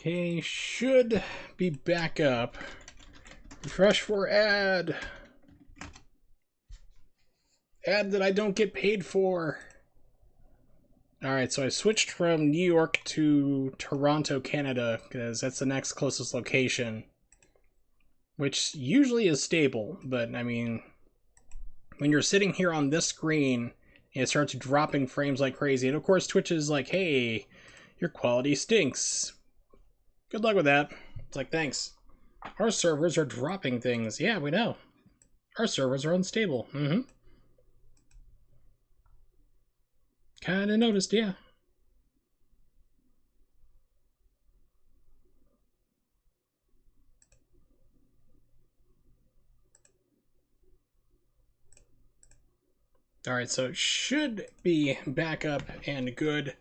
Okay, should be back up. Refresh for ad. Ad that I don't get paid for. Alright, so I switched from New York to Toronto, Canada, because that's the next closest location. Which usually is stable, but I mean, when you're sitting here on this screen, it starts dropping frames like crazy. And of course, Twitch is like, hey, your quality stinks. Good luck with that. It's like, thanks. Our servers are dropping things. Yeah, we know. Our servers are unstable. Kinda noticed, yeah. Alright, so it should be back up and good.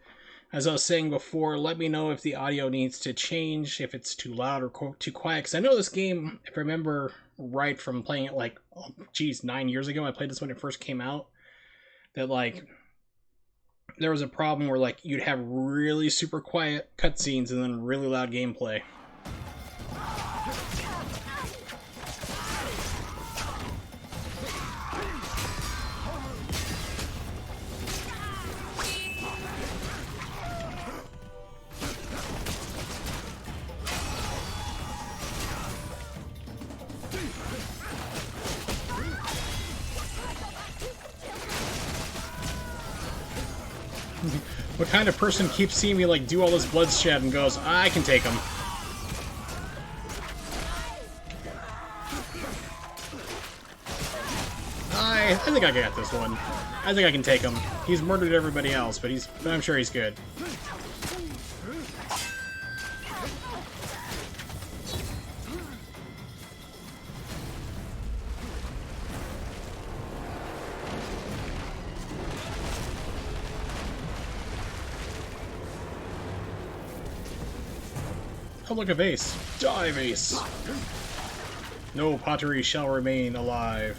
As I was saying before, let me know if the audio needs to change, if it's too loud or too quiet, because I know this game, if I remember right from playing it like, 9 years ago, I played this when it first came out, that like, there was a problem where like, you'd have really super quiet cutscenes and then really loud gameplay. What kind of person keeps seeing me like do all this bloodshed and goes, I can take him. I think I got this one. I think I can take him. He's murdered everybody else, but I'm sure he's good. Oh, look, a vase. Die, vase! No pottery shall remain alive.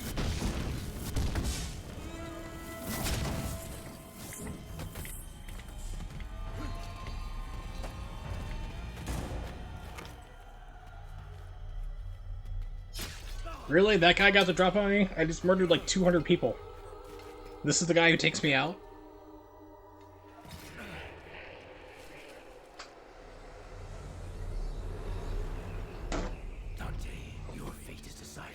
Really? That guy got the drop on me? I just murdered like 200 people. This is the guy who takes me out? Dante, your fate is decided.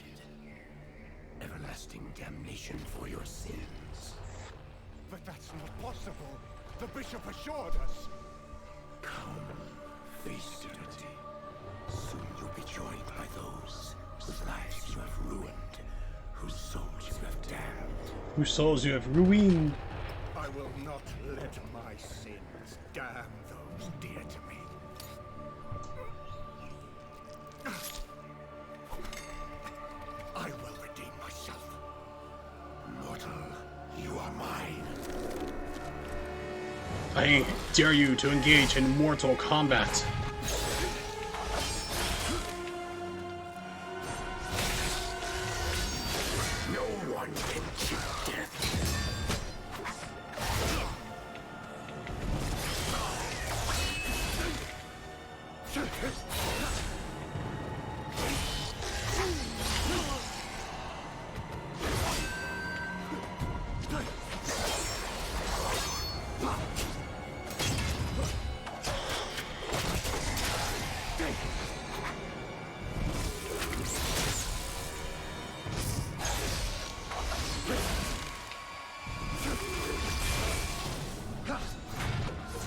Everlasting damnation for your sins. But that's not possible. The bishop assured us. Come, face eternity. Soon you'll be joined by those whose lives you have ruined, whose souls you have damned. Whose souls you have ruined. I will not let my sins damn those dear to me. I will redeem myself. Mortal, you are mine. I dare you to engage in mortal combat. No one can cheat death.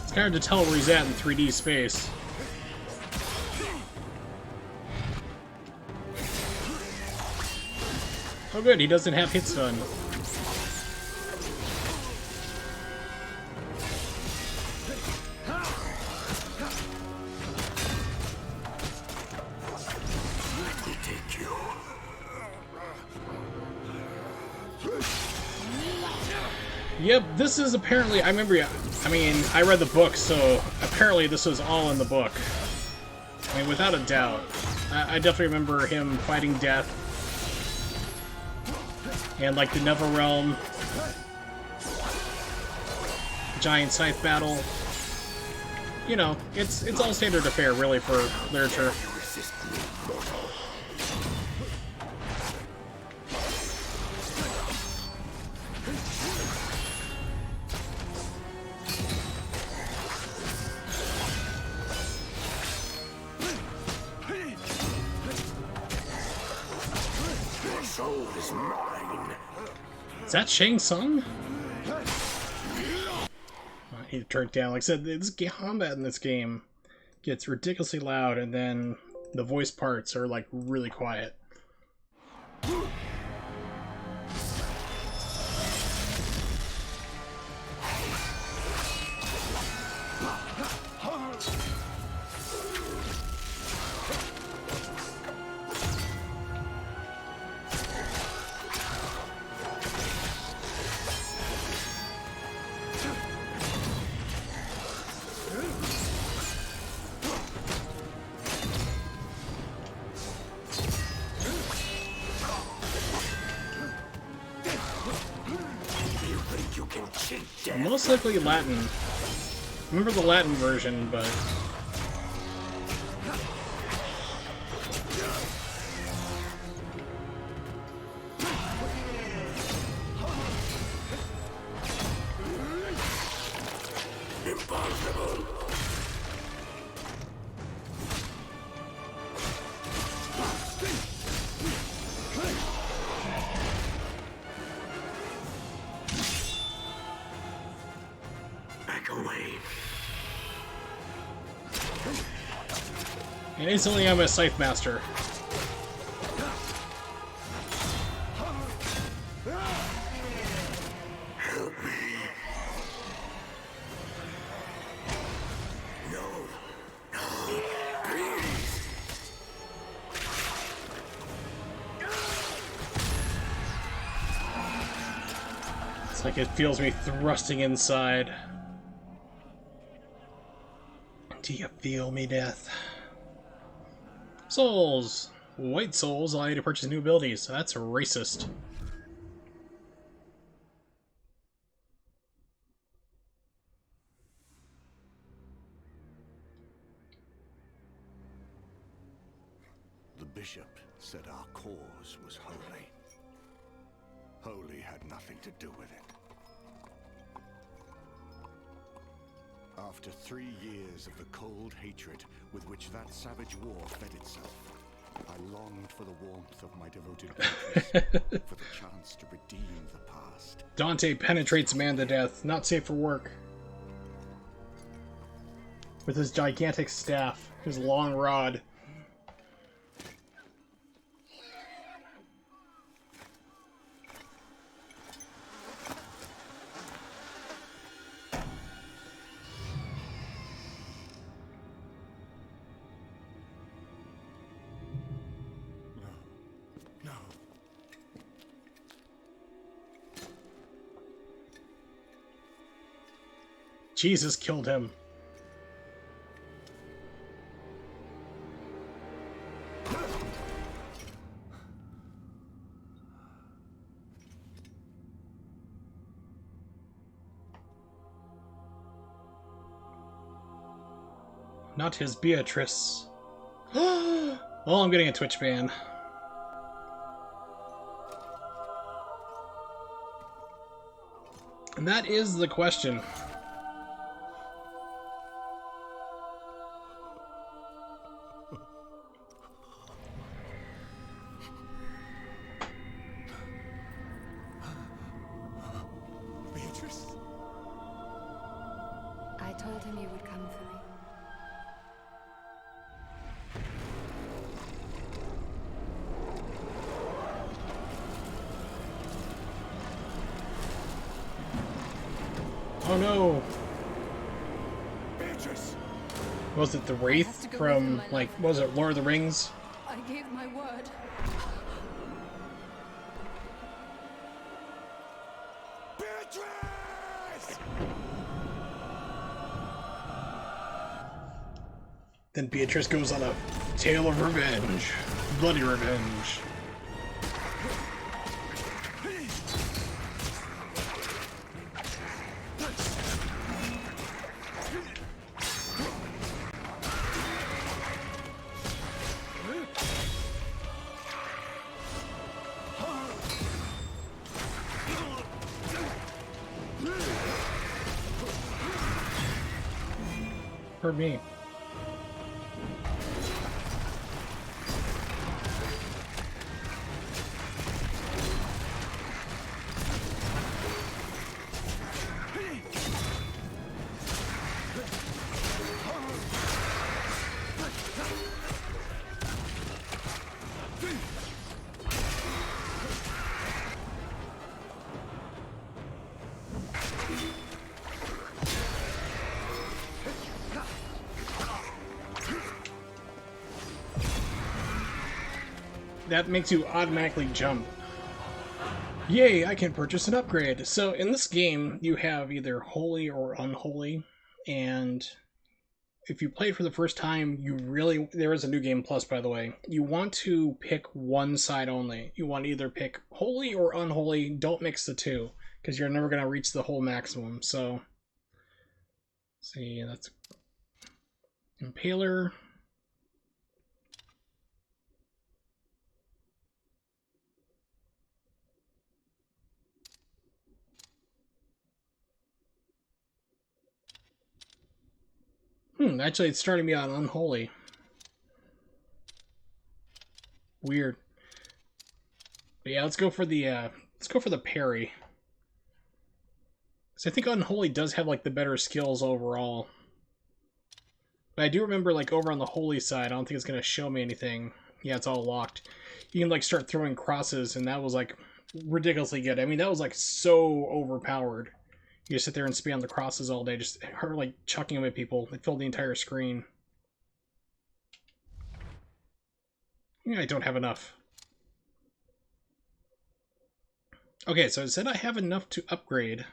It's kind of hard to tell where he's at in 3D space. Oh good, he doesn't have hit stun. Let me take you. Yep, this is apparently, I mean, I read the book, so apparently this was all in the book. I mean, without a doubt. I definitely remember him fighting death. And like the Netherrealm. Giant Scythe battle. you know, it's all standard affair, really, for literature. You resist me, mortal. Your soul is mine. Is that Shang Tsung? I need to turn it down. Like I said, this combat in this game gets ridiculously loud, and then the voice parts are like really quiet. Most likely Latin. Remember the Latin version, but... Impossible. Back away. And instantly I'm a Scythe Master. Help me. No. No. Please. It's like it feels me thrusting inside. Do you feel me, Death? Souls! White souls allow you to purchase new abilities. That's racist. The bishop said our cause was holy. Holy had nothing to do with it. After 3 years of the cold hatred with which that savage war fed itself, I longed for the warmth of my devoted beatrice, for the chance to redeem the past. Dante penetrates man to death. Not safe for work. With his gigantic staff, his long rod. No. Jesus killed him. Not his Beatrice. Oh, I'm getting a Twitch ban. And that is the question. Beatrice? I told him you would come for me. Oh no! Beatrice! Was it the Wraith from, like, was it Lord of the Rings? I gave my word. Beatrice! Then Beatrice goes on a tale of revenge. Bloody revenge. For me. That makes you automatically jump. Yay, I can purchase an upgrade. So in this game, you have either holy or unholy, and if you play it for the first time, there is a new game plus, by the way. You want to pick one side only. You want to either pick holy or unholy. Don't mix the two, because you're never going to reach the whole maximum. So, see, that's Impaler. Actually, it's starting me on unholy. Weird. But yeah, let's go for the parry. So I think unholy does have like the better skills overall. But I do remember like over on the holy side, I don't think it's gonna show me anything. Yeah, it's all locked. You can like start throwing crosses, and that was like ridiculously good. I mean, that was like so overpowered. You just sit there and spam the crosses all day, just her like chucking them at people. It filled the entire screen. Yeah, I don't have enough. Okay, so it said I have enough to upgrade.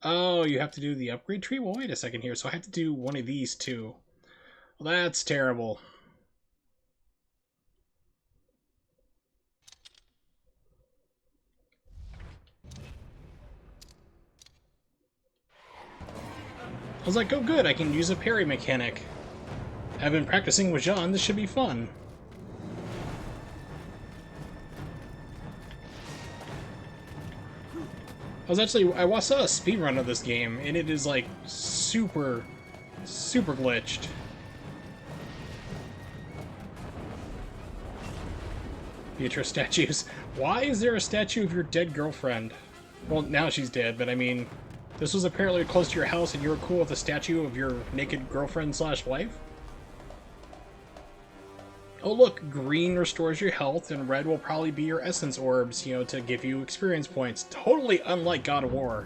Oh, you have to do the upgrade tree? Well, wait a second here. So I have to do one of these too. Well, that's terrible. I was like, oh good, I can use a parry mechanic. I've been practicing with Jean, this should be fun. I saw a speedrun of this game, and it is like super glitched. Beatrice statues. Why is there a statue of your dead girlfriend? Well, now she's dead, but I mean, this was apparently close to your house and you were cool with a statue of your naked girlfriend/wife? Oh look, green restores your health and red will probably be your essence orbs, you know, to give you experience points. Totally unlike God of War.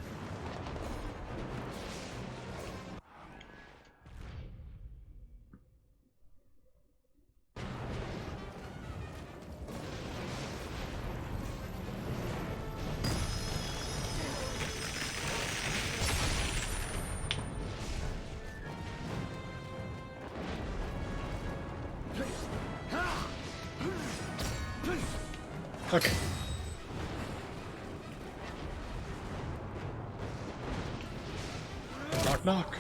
Okay. Knock, knock.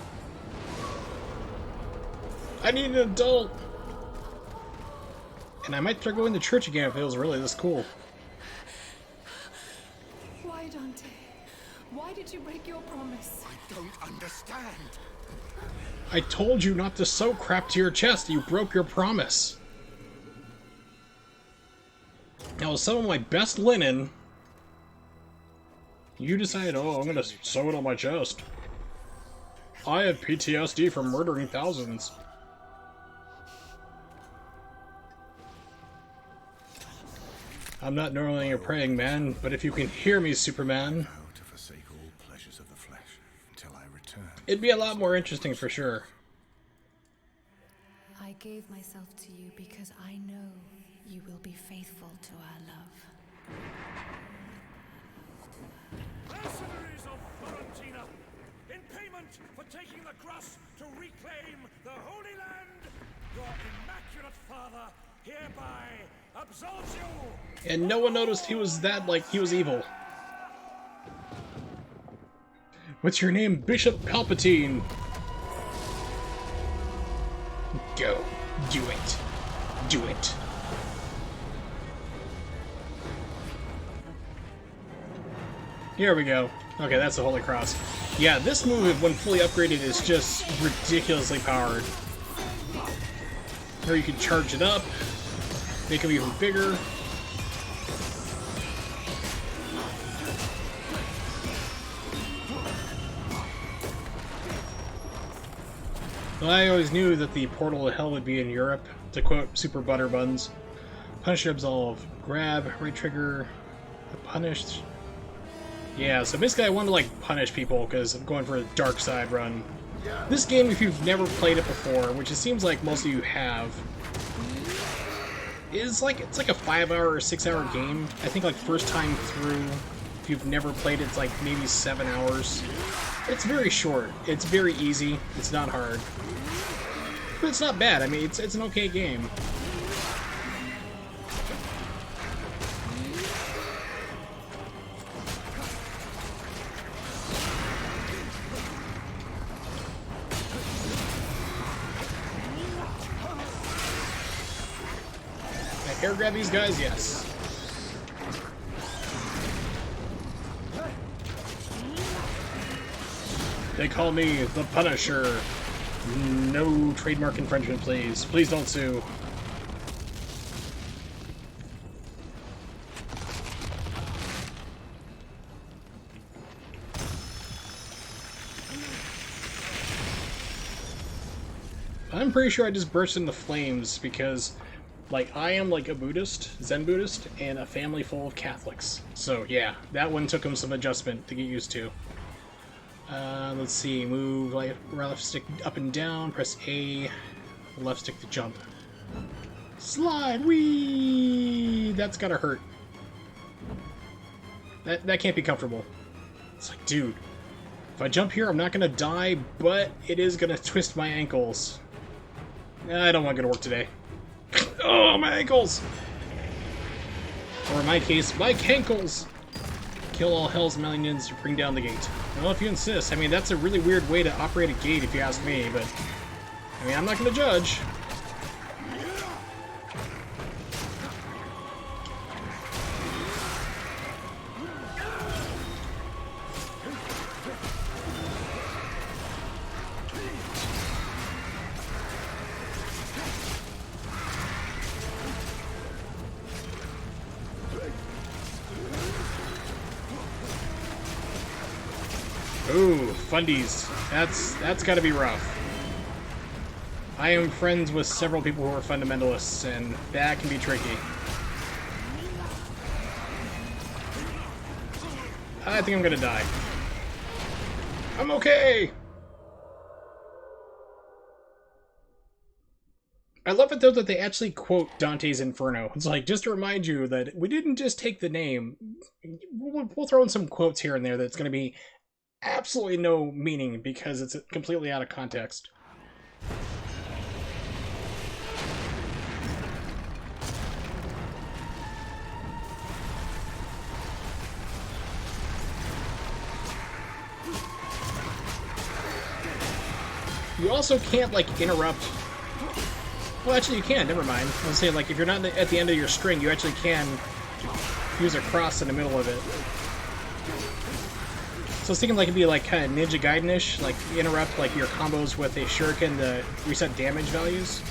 I need an adult! And I might start going to church again if it was really this cool. Why, Dante? Why did you break your promise? I don't understand. I told you not to sew crap to your chest. You broke your promise. Now, with some of my best linen, you decided, oh, I'm gonna sew it on my chest. I have PTSD from murdering thousands. I'm not normally a praying man, but if you can hear me, Superman, To forsake all pleasures of the flesh until I return. it'd be a lot more interesting for sure. I gave myself to you because I know you will be faithful to our love. Mercenaries of Florentina, in payment for taking the cross to reclaim the Holy Land, your immaculate father hereby absolves you. And no one noticed he was he was evil. What's your name? Bishop Palpatine. Go. Do it. Do it. Here we go. Okay, that's the Holy Cross. Yeah, this move, when fully upgraded, is just ridiculously powered. Or you can charge it up, make them even bigger. Well, I always knew that the portal to hell would be in Europe. To quote Super Butterbuns, punish or absolve. Grab, right trigger, punished. Yeah, so basically I want to like punish people because I'm going for a dark side run. This game, if you've never played it before, which it seems like most of you have, is like it's like a 5-hour or 6-hour game. I think like first time through, if you've never played it, it's like maybe 7 hours. It's very short. It's very easy. It's not hard. But it's not bad. I mean, it's an okay game. Can I air grab these guys? Yes. They call me the Punisher. No trademark infringement, please. Please don't sue. I'm pretty sure I just burst into flames because, like, I am like a Buddhist, Zen Buddhist, and a family full of Catholics. So yeah, that one took them some adjustment to get used to. Let's see, move left stick up and down, press A, left stick to jump. Slide, whee! That's gotta hurt. That can't be comfortable. It's like, dude, if I jump here, I'm not gonna die, but it is gonna twist my ankles. I don't want to go to work today. Oh, my ankles! Or in my case, my cankles! Kill all hell's minions to bring down the gate. Well, if you insist. I mean, that's a really weird way to operate a gate, if you ask me, but... I mean, I'm not gonna judge. Ooh, fundies. That's gotta be rough. I am friends with several people who are fundamentalists, and that can be tricky. I think I'm gonna die. I'm okay! I love it, though, that they actually quote Dante's Inferno. It's like, just to remind you that we didn't just take the name. We'll throw in some quotes here and there that's gonna be absolutely no meaning because it's completely out of context. You also can't, like, interrupt. Well, actually, you can. Never mind. I was saying, like, if you're not at the end of your string, you actually can use a cross in the middle of it. So I was thinking like it'd be like kind of Ninja Gaiden-ish, like interrupt like your combos with a shuriken to reset damage values.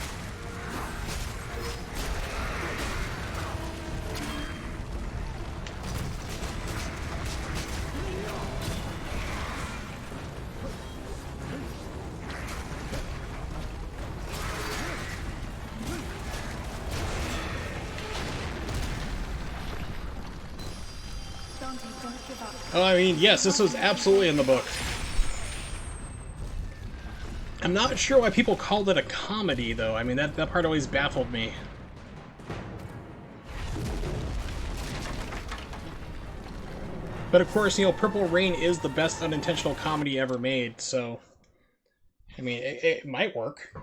Dante, don't give up. Oh, I mean, yes, this was absolutely in the book. I'm not sure why people called it a comedy, though. I mean, that part always baffled me. But of course, you know, Purple Rain is the best unintentional comedy ever made, so... I mean, it might work.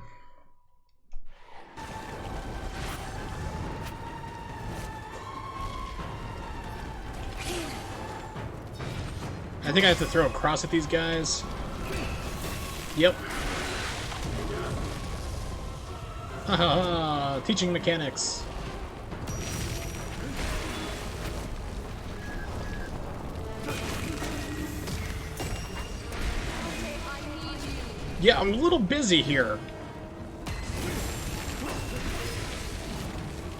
I think I have to throw a cross at these guys. Yep. Haha, teaching mechanics. Yeah, I'm a little busy here.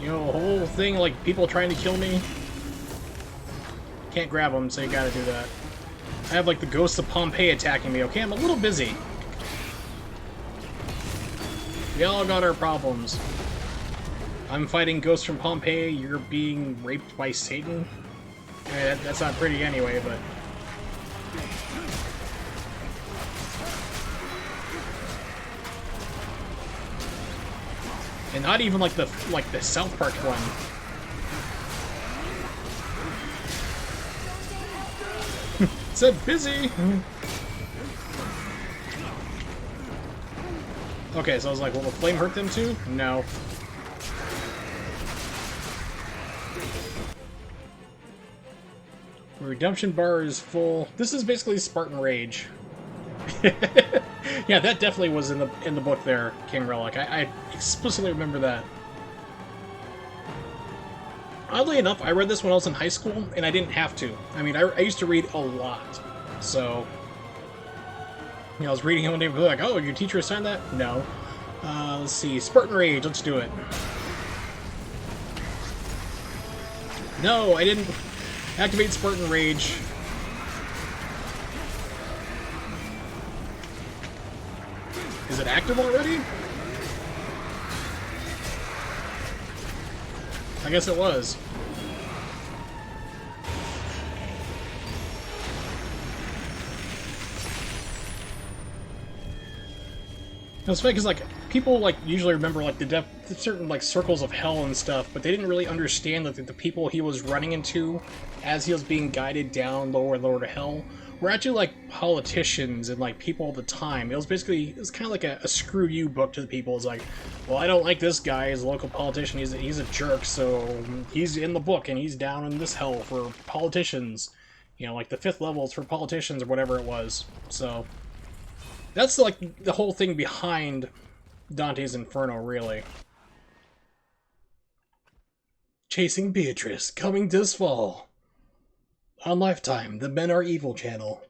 You know, the whole thing, like, people trying to kill me. Can't grab them, so you gotta do that. I have, like, the ghosts of Pompeii attacking me, okay? I'm a little busy. We all got our problems. I'm fighting ghosts from Pompeii, you're being raped by Satan? I mean, that's not pretty anyway, but... And not even like the South Park one. Said busy. Okay, so I was like, will the flame hurt them too? No. The redemption bar is full. This is basically Spartan Rage. Yeah, that definitely was in the book there, King Relic. I explicitly remember that. Oddly enough, I read this when I was in high school, and I didn't have to. I mean, I used to read a lot, so... You know, I was reading it one day, and like, oh, your teacher assigned that? No. Let's see, Spartan Rage, let's do it. No, I didn't activate Spartan Rage. Is it active already? I guess it was. It's funny because, like, people, like, usually remember, like, the certain, like, circles of hell and stuff, but they didn't really understand that the people he was running into as he was being guided down lower and lower to hell were actually, like, politicians and, like, people of the time. It was kind of like a screw you book to the people. It's like, well, I don't like this guy as a local politician. He's a jerk, so he's in the book, and he's down in this hell for politicians. You know, like, the 5th levels for politicians or whatever it was. So... that's, like, the whole thing behind Dante's Inferno, really. Chasing Beatrice, coming this fall. On Lifetime, the Men Are Evil channel.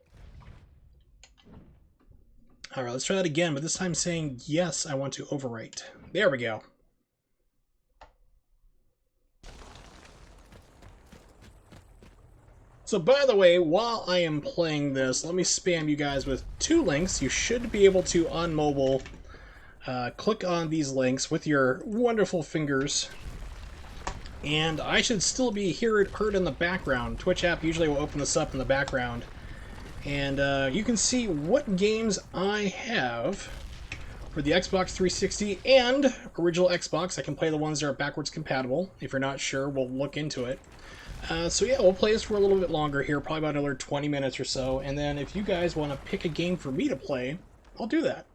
Alright, let's try that again, but this time saying, yes, I want to overwrite. There we go. So, by the way, while I am playing this, let me spam you guys with 2 links. You should be able to, on mobile, click on these links with your wonderful fingers. And I should still be heard in the background. Twitch app usually will open this up in the background. And you can see what games I have for the Xbox 360 and original Xbox. I can play the ones that are backwards compatible. If you're not sure, we'll look into it. So yeah, we'll play this for a little bit longer here, probably about another 20 minutes or so, and then if you guys want to pick a game for me to play, I'll do that.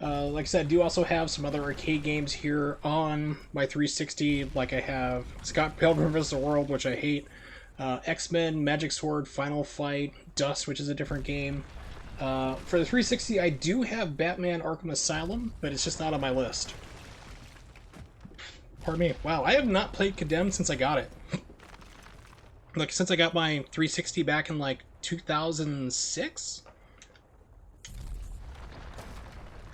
Like I said, I do also have some other arcade games here on my 360, like I have Scott Pilgrim vs. the World, which I hate, X-Men, Magic Sword, Final Fight, Dust, which is a different game. For the 360, I do have Batman Arkham Asylum, but it's just not on my list. Pardon me. Wow, I have not played Condemned since I got it. Like, since I got my 360 back in, like, 2006?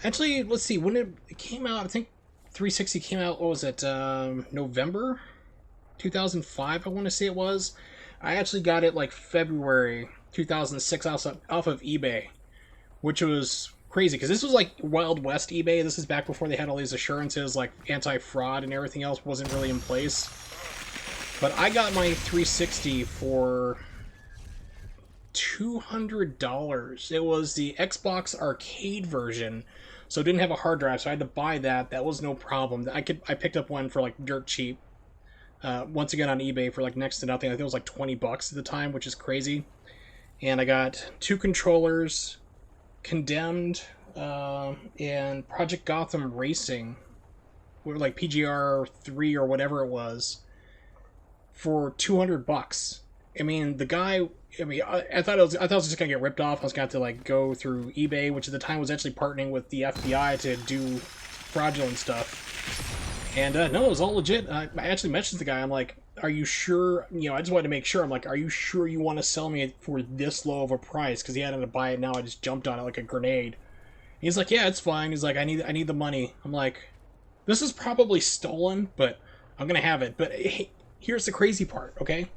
Actually, let's see, when it came out, I think 360 came out, what was it, November 2005, I want to say it was. I actually got it, like, February 2006 off of eBay, which was crazy, because this was, like, Wild West eBay. This is back before they had all these assurances, like, anti-fraud and everything else wasn't really in place. But I got my 360 for $200. It was the Xbox arcade version, so it didn't have a hard drive, so I had to buy that. That was no problem. I picked up one for like dirt cheap. Once again on eBay for like next to nothing. I think it was like 20 bucks at the time, which is crazy. And I got 2 controllers, Condemned, and Project Gotham Racing, or like PGR 3 or whatever it was, for 200 bucks. I mean, the guy, I thought I was just gonna get ripped off. I was gonna have to like go through eBay, which at the time was actually partnering with the FBI to do fraudulent stuff. And no, it was all legit. I actually mentioned to the guy, I'm like, are you sure? You know, I just wanted to make sure. I'm like, are you sure you want to sell me it for this low of a price? Because he had to buy it now. I just jumped on it like a grenade. He's like, yeah, it's fine. He's like, I need the money. I'm like, this is probably stolen, but I'm gonna have it. But hey, here's the crazy part, okay?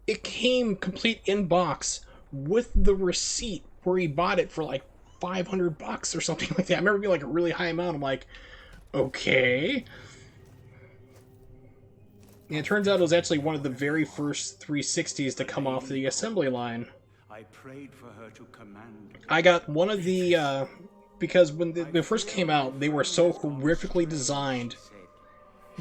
It came complete in box with the receipt where he bought it for like $500 or something like that. I remember it being like a really high amount. I'm like, okay. And it turns out it was actually one of the very first 360s to come off the assembly line. I prayed for her to command. I got one of the, because when they first came out, they were so horrifically designed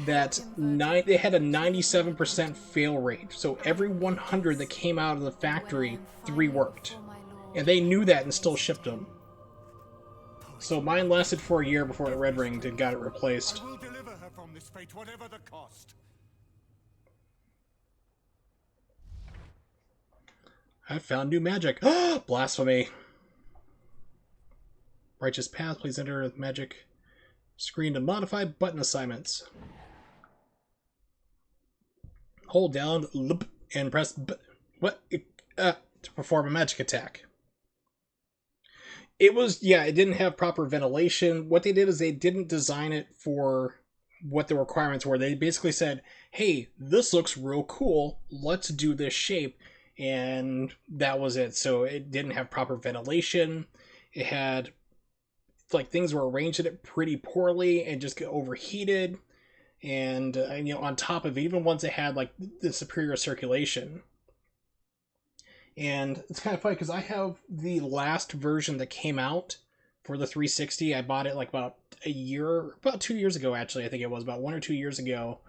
that they had a 97% fail rate. So every 100 that came out of the factory, 3 worked. And they knew that and still shipped them. So mine lasted for a year before it red ringed and got it replaced. I will deliver her from this fate, whatever the cost. I found new magic. Blasphemy. Righteous path. Please enter the magic screen to modify button assignments. Hold down LB and press to perform a magic attack. It was, yeah, it didn't have proper ventilation. What they did is they didn't design it for what the requirements were. They basically said, hey, this looks real cool. Let's do this shape. And that was it. So it didn't have proper ventilation. It had, like, things were arranged in it pretty poorly and just get overheated. And you know, on top of it, even ones that had, like, the superior circulation. And it's kind of funny because I have the last version that came out for the 360. I bought it like about 2 years ago, actually. I think it was about 1 or 2 years ago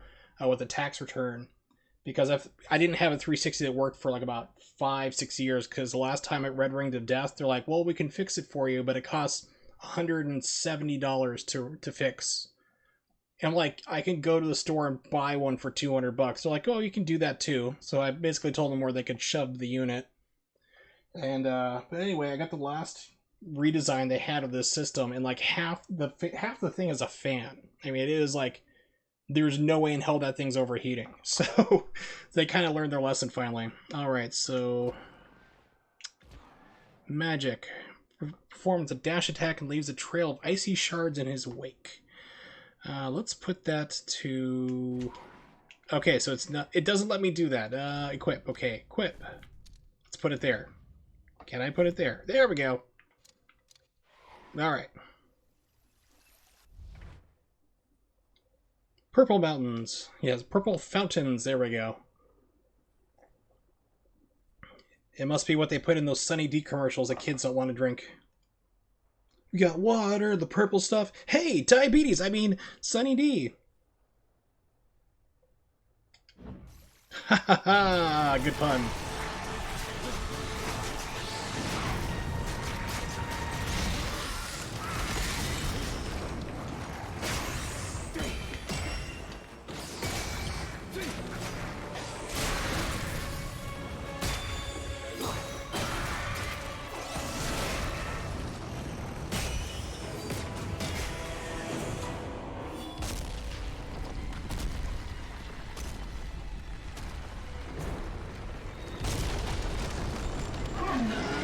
with a tax return. Because I didn't have a 360 that worked for like about 5-6 years, because the last time it red ringed to death, they're like, well, we can fix it for you, but it costs $170 to fix. And I'm like, I can go to the store and buy one for $200. They're like, oh, you can do that too. So I basically told them where they could shove the unit. And but anyway, I got the last redesign they had of this system, and like half the thing is a fan. I mean, it is like, there's no way in hell that thing's overheating. So they kind of learned their lesson finally. Alright, so magic. Performs a dash attack and leaves a trail of icy shards in his wake. Let's put that to... Okay, so it's not... It doesn't let me do that. Equip. Okay, equip. Let's put it there. Can I put it there? There we go. Alright. Purple mountains. Yes, purple fountains. There we go. It must be what they put in those Sunny D commercials that kids don't want to drink. We got water, the purple stuff. Hey, diabetes. I mean, Sunny D. Ha ha ha. Good pun.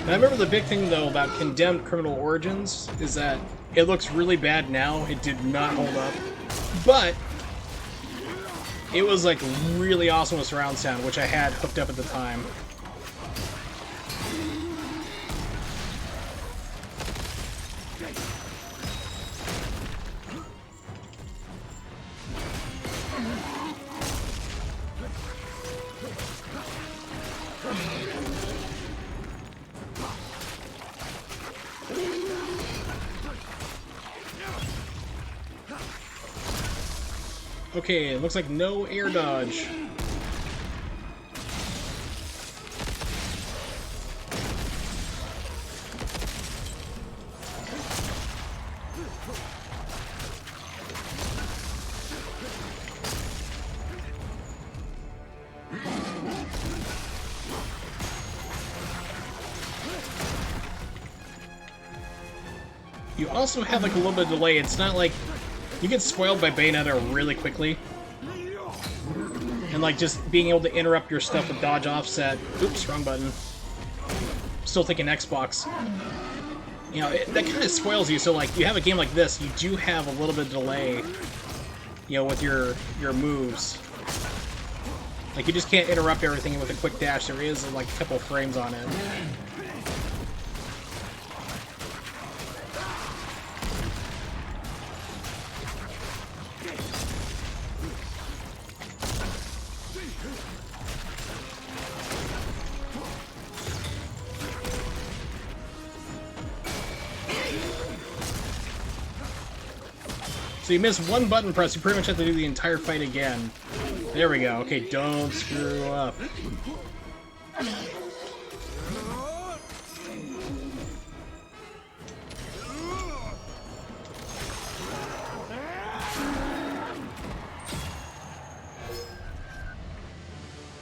And I remember the big thing, though, about Condemned Criminal Origins is that it looks really bad now. It did not hold up. But it was, like, really awesome with surround sound, which I had hooked up at the time. Okay, it looks like no air dodge. You also have like a little bit of delay. It's not like you get spoiled by Bayonetta really quickly. And like just being able to interrupt your stuff with dodge offset. Oops, wrong button. Still thinking Xbox. you know, that kind of spoils you. So like, you have a game like this, you do have a little bit of delay, you know, with your moves. Like, you just can't interrupt everything with a quick dash. There is like a couple frames on it. So you miss one button press, you pretty much have to do the entire fight again. There we go. Okay, don't screw up.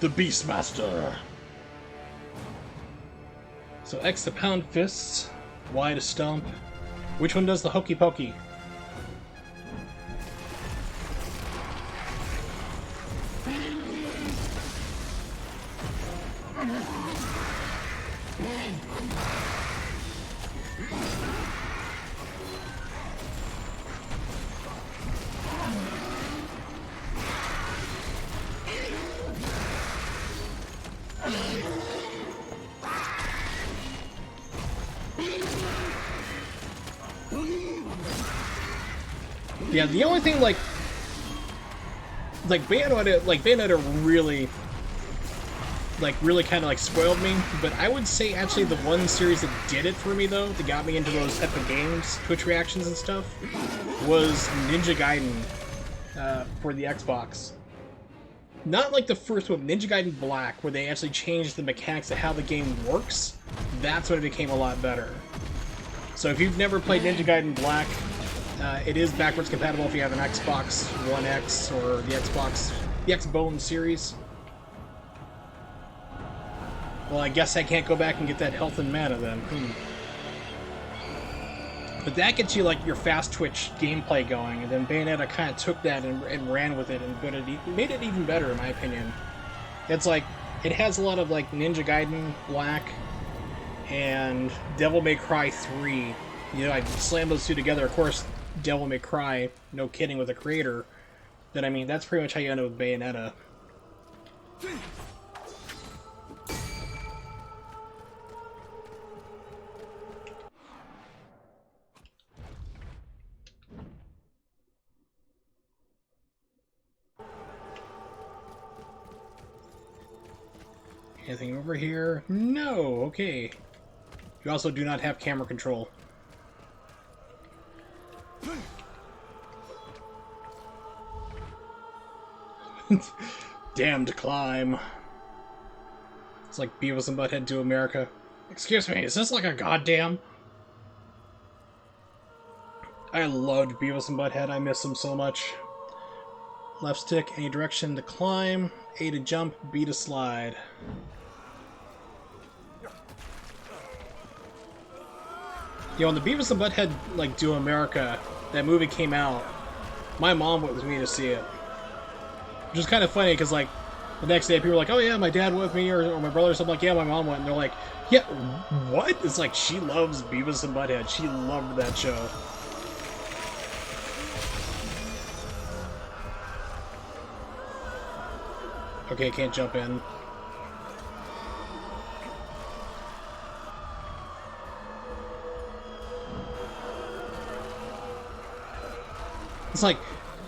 The Beastmaster. So X to pound fists, Y to stomp. Which one does the hokey pokey? Yeah, the only thing like Bayonetta really kind of like spoiled me, but I would say actually the one series that did it for me though, that got me into those type of games, Twitch reactions and stuff, was Ninja Gaiden for the Xbox. Not like the first one, Ninja Gaiden Black, where they actually changed the mechanics of how the game works. That's when it became a lot better. So if you've never played Ninja Gaiden Black, it is backwards compatible if you have an Xbox One X or the Xbone series. Well, I guess I can't go back and get that health and mana then. But that gets you like your fast twitch gameplay going, and then Bayonetta kind of took that and ran with it and made it even better in my opinion. It's like, it has a lot of like Ninja Gaiden Black and Devil May Cry 3. You know, I slam those two together. Of course, Devil May Cry, no kidding, with the creator. But I mean, that's pretty much how you end up with Bayonetta. Anything over here? No, okay. You also do not have camera control. Damned climb. It's like Beavis and Butthead to America. Excuse me, is this like a goddamn? I loved Beavis and Butthead, I miss them so much. Left stick, any direction to climb, A to jump, B to slide. You know, when the Beavis and Butthead, like, Do America, that movie came out, my mom went with me to see it. Which is kind of funny, because, like, the next day people were like, oh yeah, my dad went with me, or my brother or something. Like, yeah, my mom went. And they're like, yeah, what? It's like, she loves Beavis and Butthead. She loved that show. Okay, can't jump in. It's like,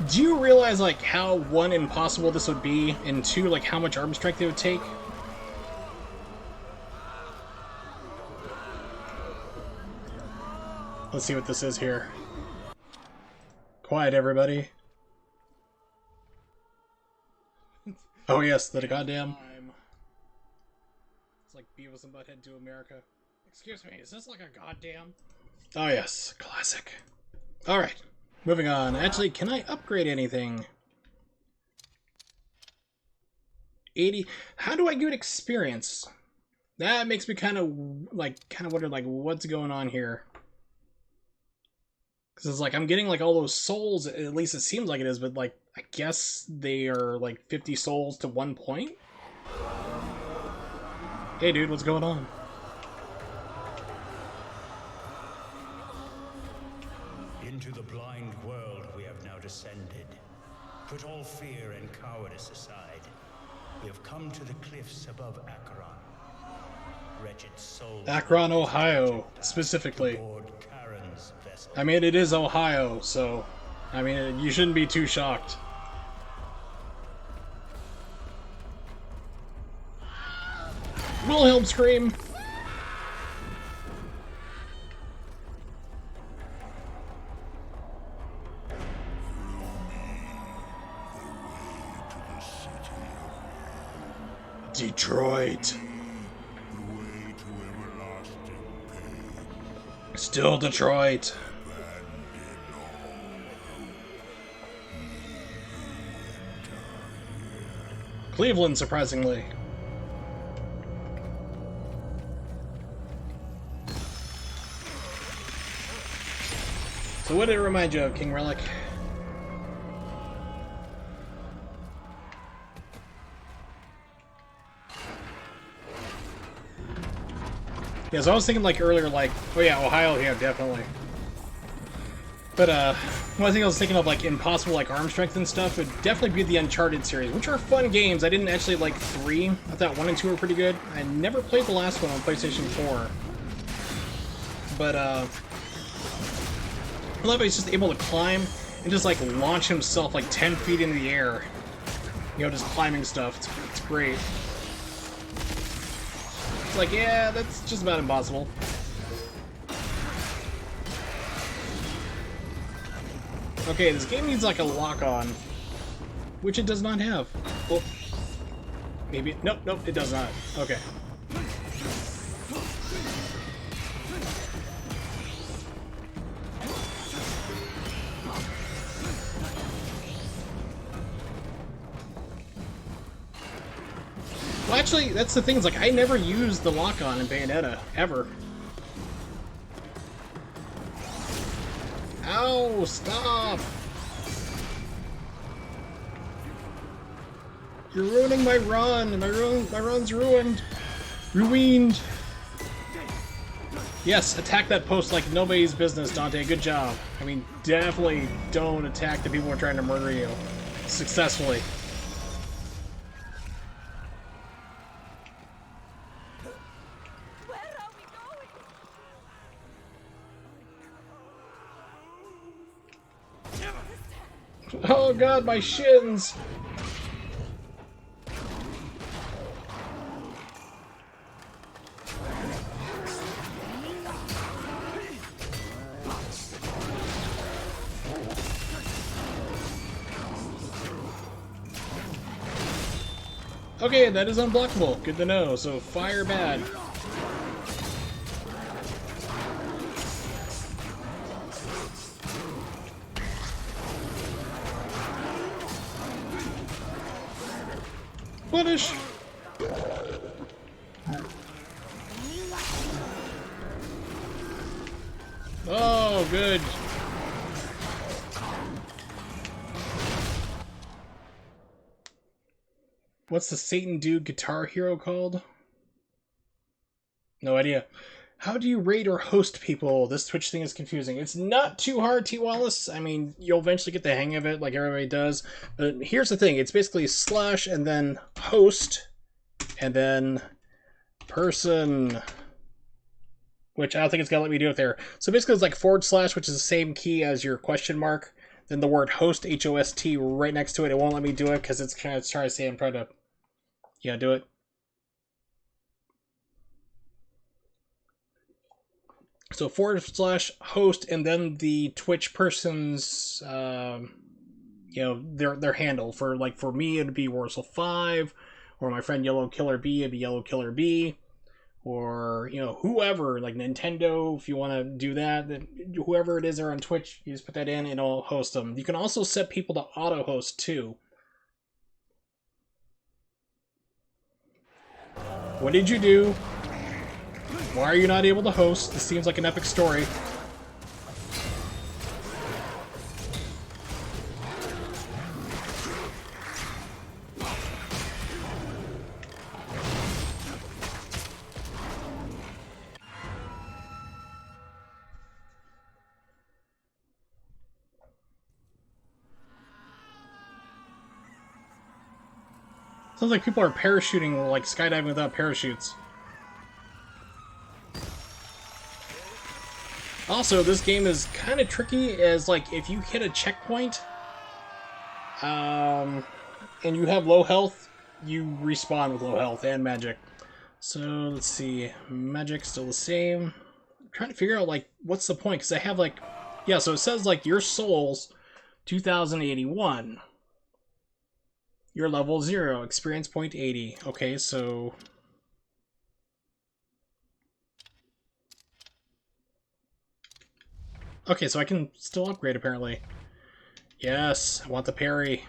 do you realize, like, how, one, impossible this would be, and two, like, how much arm strength it would take? Let's see what this is here. Quiet, everybody. Oh yes, the goddamn... It's like Beavis and Butthead Do America. Excuse me, is this like a goddamn... Oh yes, classic. Alright. Moving on. Actually, can I upgrade anything? 80. How do I get experience? That makes me kind of wonder, like, what's going on here? Because it's like, I'm getting, like, all those souls, at least it seems like it is, but, like, I guess they are, like, 50 souls to 1 point? Hey, dude, what's going on? Into the blind world we have now descended. Put all fear and cowardice aside. We have come to the cliffs above Acheron. Wretched souls. Akron, Ohio, specifically. Aboard Charon's vessel. I mean, it is Ohio, so I mean, you shouldn't be too shocked. Wilhelm scream. Detroit. Still Detroit. Cleveland, surprisingly. So what did it remind you of, King Relic? Yeah, so I was thinking like earlier, like, oh yeah, Ohio, yeah, definitely. But one thing I was thinking of, like, impossible, like, arm strength and stuff, would definitely be the Uncharted series, which are fun games. I didn't actually like 3. I thought 1 and 2 were pretty good. I never played the last one on PlayStation 4. But, I love how he's just able to climb and just, like, launch himself, like, 10 feet in the air. You know, just climbing stuff. It's great. It's like, yeah, that's just about impossible. Okay, this game needs like a lock-on, which it does not have. Oh, maybe, nope, it does not. Okay. Well, actually, that's the thing, is like, I never used the lock-on in Bayonetta, ever. Ow, stop! You're ruining my run! My run's ruined! Ruined! Yes, attack that post like nobody's business, Dante. Good job. I mean, definitely don't attack the people who are trying to murder you. Successfully. Oh god, my shins! Okay, that is unblockable. Good to know. So, fire bad. Punish! Oh, good. What's the Satan Dude Guitar Hero called? No idea. How do you raid or host people? This Twitch thing is confusing. It's not too hard, T. Wallace. I mean, you'll eventually get the hang of it like everybody does. But here's the thing. It's basically slash and then host and then person, which I don't think it's going to let me do it there. So basically it's like /, which is the same key as your question mark. Then the word host, H-O-S-T, right next to it. It won't let me do it because it's kind of trying to say I'm trying to, do it. So / host and then the Twitch person's, their handle. For me, it'd be Warsaw5, or my friend Yellow Killer B, it'd be Yellow Killer B, or whoever, like Nintendo, if you want to do that, then whoever it is there on Twitch, you just put that in and it'll host them. You can also set people to auto host too. What did you do? Why are you not able to host? This seems like an epic story. Sounds like people are parachuting, like skydiving without parachutes. Also, this game is kind of tricky as, like, if you hit a checkpoint, and you have low health, you respawn with low health and magic. So, let's see. Magic still the same. I'm trying to figure out, like, what's the point? Because I have, like... Yeah, so it says, like, your soul's 2081. Your level 0. Experience point 80. Okay, so... Okay, so I can still upgrade, apparently. Yes, I want the parry.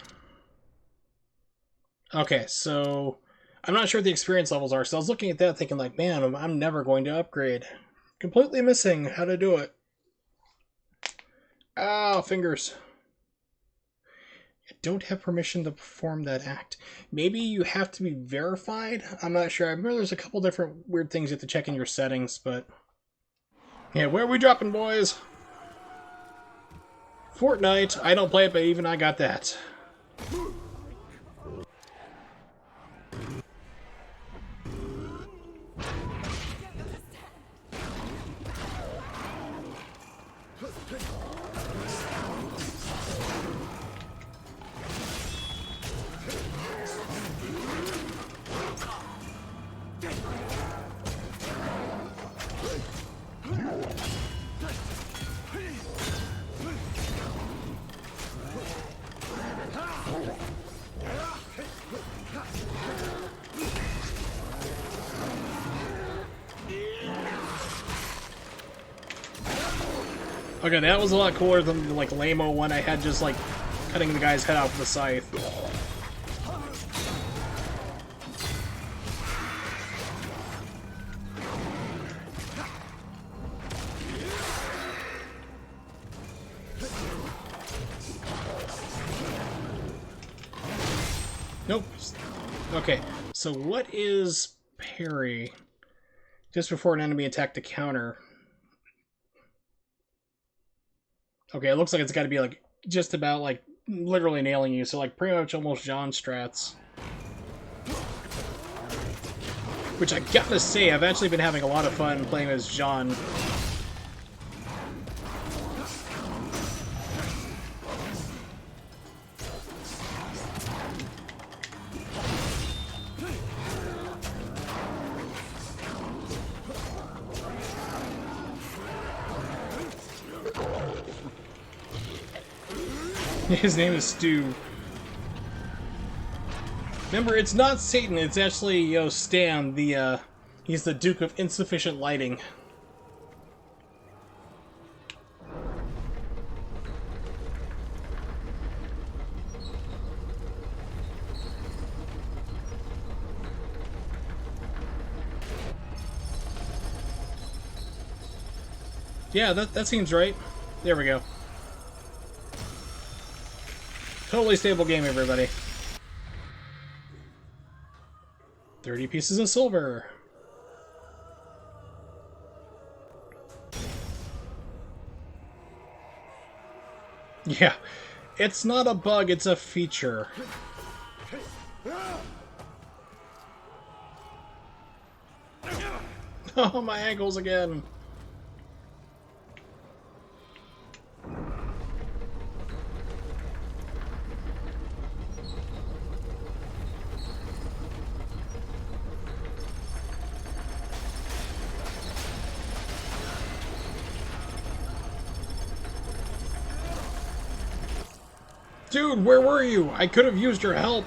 Okay, so... I'm not sure what the experience levels are, so I was looking at that thinking, like, man, I'm never going to upgrade. Completely missing how to do it. Ow, fingers. I don't have permission to perform that act. Maybe you have to be verified? I'm not sure. I remember there's a couple different weird things you have to check in your settings, but... Yeah, where are we dropping, boys? Fortnite. I don't play it, but even I got that. Okay, that was a lot cooler than the, like, lame-o one I had just, like, cutting the guy's head off with a scythe. Nope. Okay, so what is parry? Just before an enemy attack to counter. Okay, it looks like it's got to be, like, just about, like, literally nailing you. So, like, pretty much almost Jean strats. Which I gotta say, I've actually been having a lot of fun playing as Jean. His name is Stu. Remember, it's not Satan, it's actually, you know, Stan, the, he's the Duke of Insufficient Lighting. Yeah, that seems right. There we go. Totally stable game, everybody. 30 pieces of silver. Yeah, it's not a bug, it's a feature. Oh, my ankles again. Dude, where were you? I could have used your help.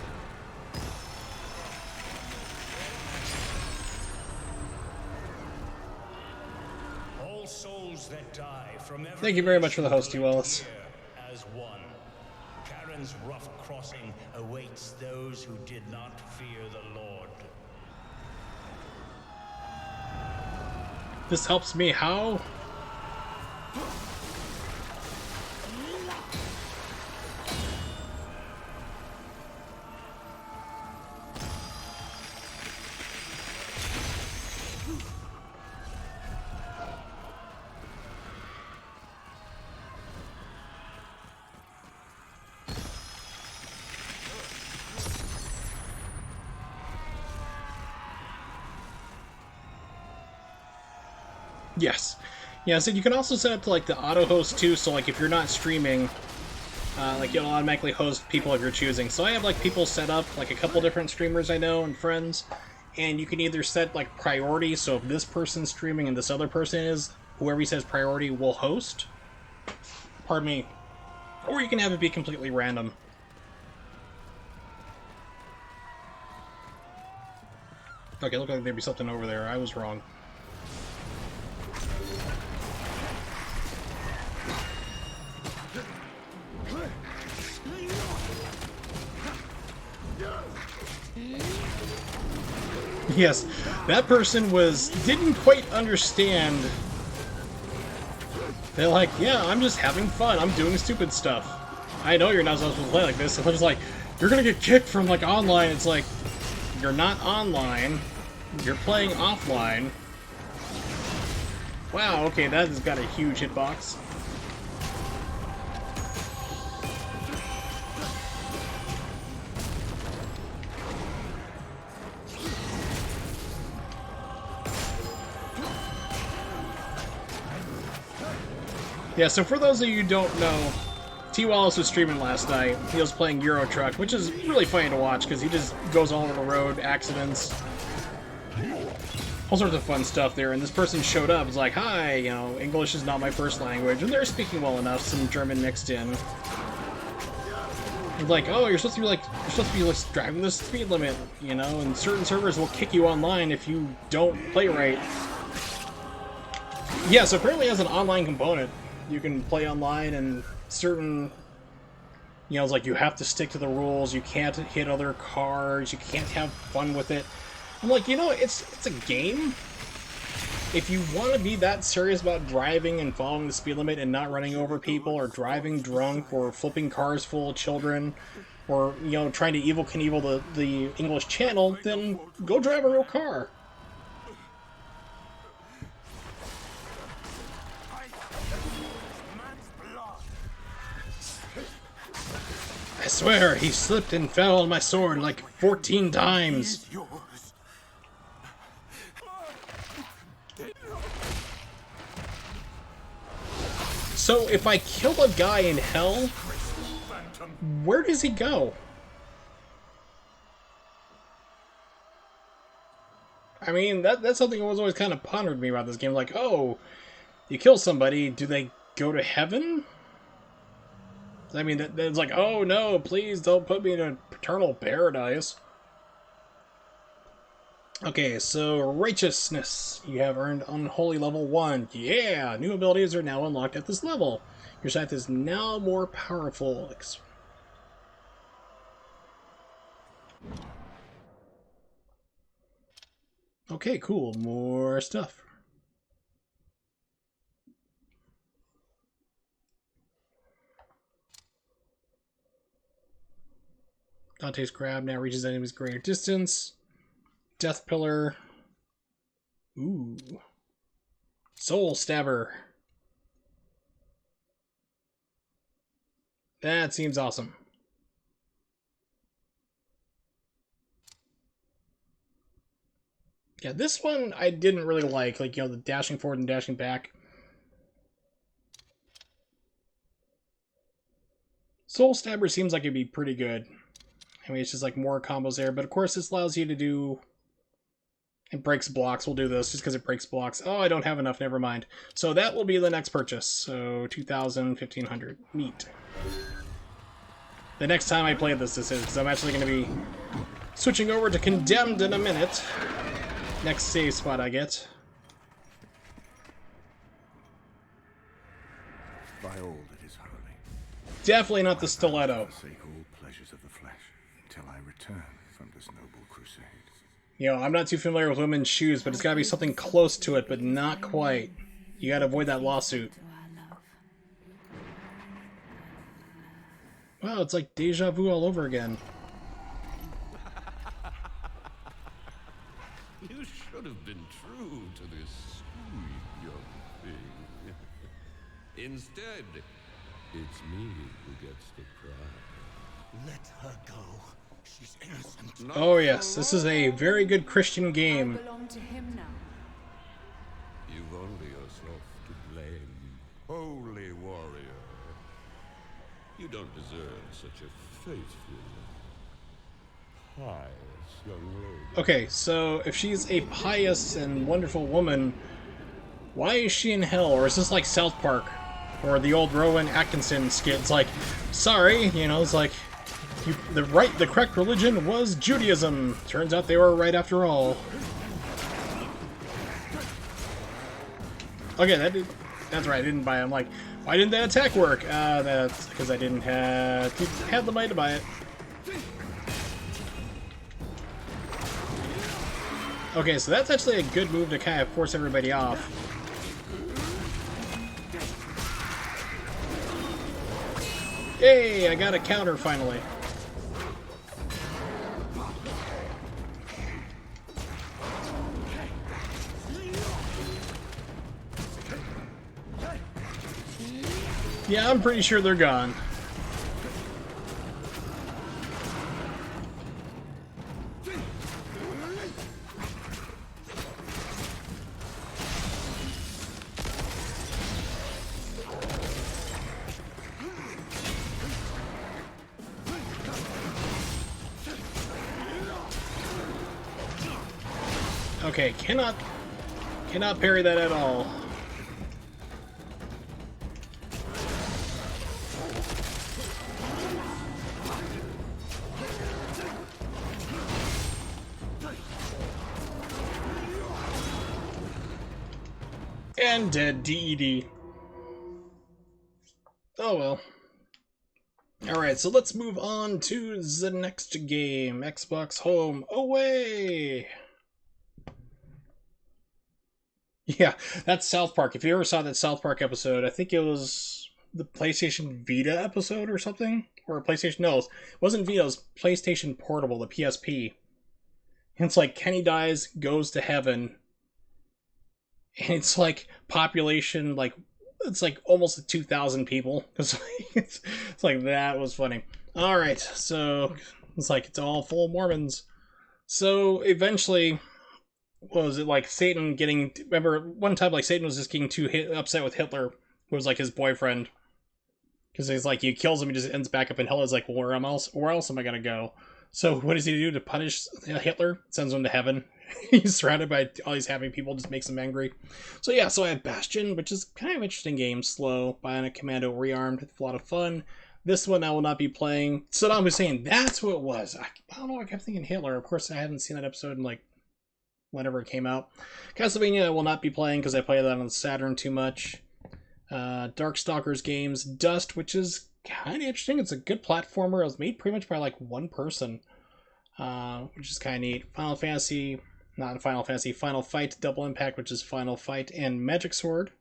All souls that die from every Thank you very much for the host, Willis. as one. Charon's rough crossing awaits those who did not fear the Lord. This helps me how? Yes. Yeah, so you can also set up to like the auto host too, so like if you're not streaming, like it'll automatically host people if you're choosing. So I have like people set up, like a couple different streamers I know and friends, and you can either set like priority, so if this person's streaming and this other person is, whoever he says priority will host. Pardon me. Or you can have it be completely random. Okay, look like there'd be something over there. I was wrong. Yes, that person didn't quite understand. They're like, yeah, I'm just having fun. I'm doing stupid stuff. I know you're not supposed to play like this. And they're just like, you're gonna get kicked from like online. It's like, you're not online. You're playing offline. Wow, okay, that has got a huge hitbox. Yeah, so for those of you who don't know, T. Wallace was streaming last night. He was playing Euro Truck, which is really funny to watch because he just goes all over the road, accidents, all sorts of fun stuff there. And this person showed up, was like, "Hi, you know, English is not my first language," and they're speaking well enough, some German mixed in. Like, oh, you're supposed to be like driving the speed limit, you know, and certain servers will kick you online if you don't play right. Yeah, so apparently it has an online component. You can play online, and certain, you know, it's like you have to stick to the rules. You can't hit other cars. You can't have fun with it. I'm like, you know, it's a game. If you want to be that serious about driving and following the speed limit and not running over people, or driving drunk, or flipping cars full of children, or, you know, trying to Evel Knievel the English Channel, then go drive a real car. I swear, he slipped and fell on my sword like 14 times. So, if I kill a guy in hell, where does he go? I mean, that's something that was always kind of pondered me about this game. Like, oh, you kill somebody, do they go to heaven? I mean, it's like, oh no, please don't put me in a paternal paradise. Okay, so righteousness. You have earned unholy level 1. Yeah! New abilities are now unlocked at this level. Your scythe is now more powerful. Okay, cool. More stuff. Dante's Crab now reaches enemies greater distance. Death Pillar. Ooh. Soul Stabber. That seems awesome. Yeah, this one I didn't really like. Like, you know, the dashing forward and dashing back. Soul Stabber seems like it'd be pretty good. I mean, it's just like more combos there. But of course, this allows you to do... It breaks blocks. We'll do this just because it breaks blocks. Oh, I don't have enough. Never mind. So that will be the next purchase. So 2,000, 1,500. Neat. The next time I play this is because I'm actually going to be switching over to Condemned in a minute. Next save spot I get. By all that is holy. Definitely not the stiletto. Forsake all pleasures of the flesh until I return from this noble crusade. You know, I'm not too familiar with women's shoes, but it's got to be something close to it, but not quite. You got to avoid that lawsuit. Wow, it's like deja vu all over again. You should have been true to this sweet young thing. Instead, it's me who gets the prize. Let her go. She's innocent. Oh yes, this is a very good Christian game. Belong to him now. You've only yourself yourself to blame, holy warrior. You don't deserve such a faithful, pious young lady. Okay, so if she's a pious and wonderful woman, why is she in hell? Or is this like South Park? Or the old Rowan Atkinson skit? It's like, sorry, you know, it's like, the correct religion was Judaism. Turns out they were right after all. Okay, that's right, I didn't buy it. I'm like, why didn't that attack work? That's because I didn't have the money to buy it. Okay, so that's actually a good move to kind of force everybody off. Yay, I got a counter finally. Yeah, I'm pretty sure they're gone. Okay, cannot parry that at all. And dead, DED. Oh well. Alright, so let's move on to the next game. Xbox Home, away! Yeah, that's South Park. If you ever saw that South Park episode, I think it was the PlayStation Vita episode or something? Or PlayStation, no, it wasn't Vita, it was PlayStation Portable, the PSP. And it's like Kenny dies, goes to heaven, and it's like population, like, it's like almost 2,000 people. It's like, that was funny. Alright, so it's like it's all full of Mormons. So eventually, what was it, like Satan getting, remember one time like Satan was just getting too upset with Hitler, who was like his boyfriend, because he's like, he kills him, he just ends back up in hell. He's like, well, where else am I gonna go? So what does he do to punish Hitler? Sends him to heaven. He's surrounded by all these happy people, just makes him angry. So yeah, so I have Bastion, which is kind of an interesting game. Slow, Bionic Commando Rearmed, it's a lot of fun. This one I will not be playing. Saddam Hussein, that's what it was. I don't know, I kept thinking Hitler. Of course, I haven't seen that episode in like whenever it came out. Castlevania I will not be playing because I play that on Saturn too much. Darkstalkers games, Dust, which is kind of interesting. It's a good platformer. It was made pretty much by like one person, which is kind of neat. Final Fight, Double Impact, which is Final Fight, and Magic Sword,